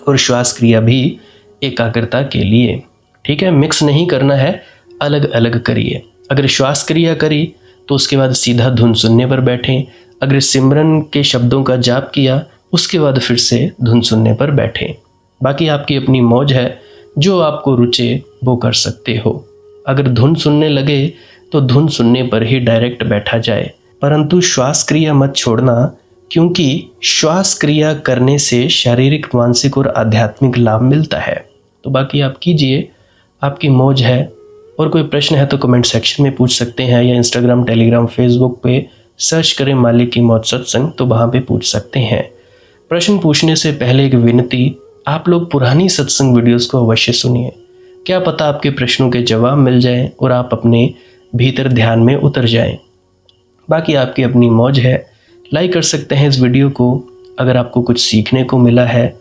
और श्वास क्रिया भी एकाग्रता के लिए। ठीक है, मिक्स नहीं करना है, अलग अलग करिए। अगर श्वास क्रिया करी तो उसके बाद सीधा धुन सुनने पर बैठें। अगर सिमरन के शब्दों का जाप किया उसके बाद फिर से धुन सुनने पर बैठें। बाकी आपकी अपनी मौज है, जो आपको रुचे वो कर सकते हो। अगर धुन सुनने लगे तो धुन सुनने पर ही डायरेक्ट बैठा जाए, परंतु श्वास क्रिया मत छोड़ना, क्योंकि श्वास क्रिया करने से शारीरिक, मानसिक और आध्यात्मिक लाभ मिलता है। तो बाकी आप कीजिए, आपकी मौज है। और कोई प्रश्न है तो कमेंट सेक्शन में पूछ सकते हैं, या इंस्टाग्राम, टेलीग्राम, फेसबुक पे सर्च करें मालिक की मौज सत्संग, तो वहाँ पे पूछ सकते हैं। प्रश्न पूछने से पहले एक विनती, आप लोग पुरानी सत्संग वीडियोस को अवश्य सुनिए। क्या पता आपके प्रश्नों के जवाब मिल जाएं और आप अपने भीतर ध्यान में उतर जाएं। बाकी आपकी अपनी मौज है। लाइक कर सकते हैं इस वीडियो को अगर आपको कुछ सीखने को मिला है,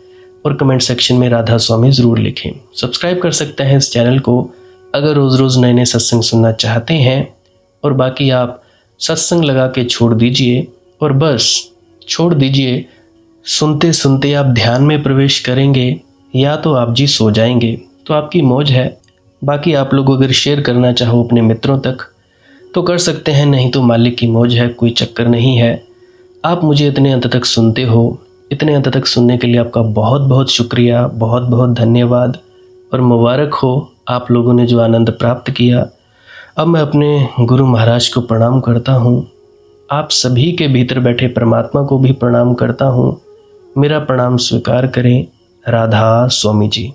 और कमेंट सेक्शन में राधा स्वामी ज़रूर लिखें। सब्सक्राइब कर सकते हैं इस चैनल को अगर रोज़ रोज़ नए नए सत्संग सुनना चाहते हैं। और बाकी आप सत्संग लगा के छोड़ दीजिए, और बस छोड़ दीजिए। सुनते सुनते आप ध्यान में प्रवेश करेंगे या तो आप जी सो जाएंगे, तो आपकी मौज है। बाकी आप लोग अगर शेयर करना चाहो अपने मित्रों तक तो कर सकते हैं, नहीं तो मालिक की मौज है, कोई चक्कर नहीं है। आप मुझे इतने अंत तक सुनते हो, इतने अंत तक सुनने के लिए आपका बहुत बहुत शुक्रिया, बहुत बहुत धन्यवाद और मुबारक हो आप लोगों ने जो आनंद प्राप्त किया। अब मैं अपने गुरु महाराज को प्रणाम करता हूँ। आप सभी के भीतर बैठे परमात्मा को भी प्रणाम करता हूँ। मेरा प्रणाम स्वीकार करें। राधा स्वामी जी।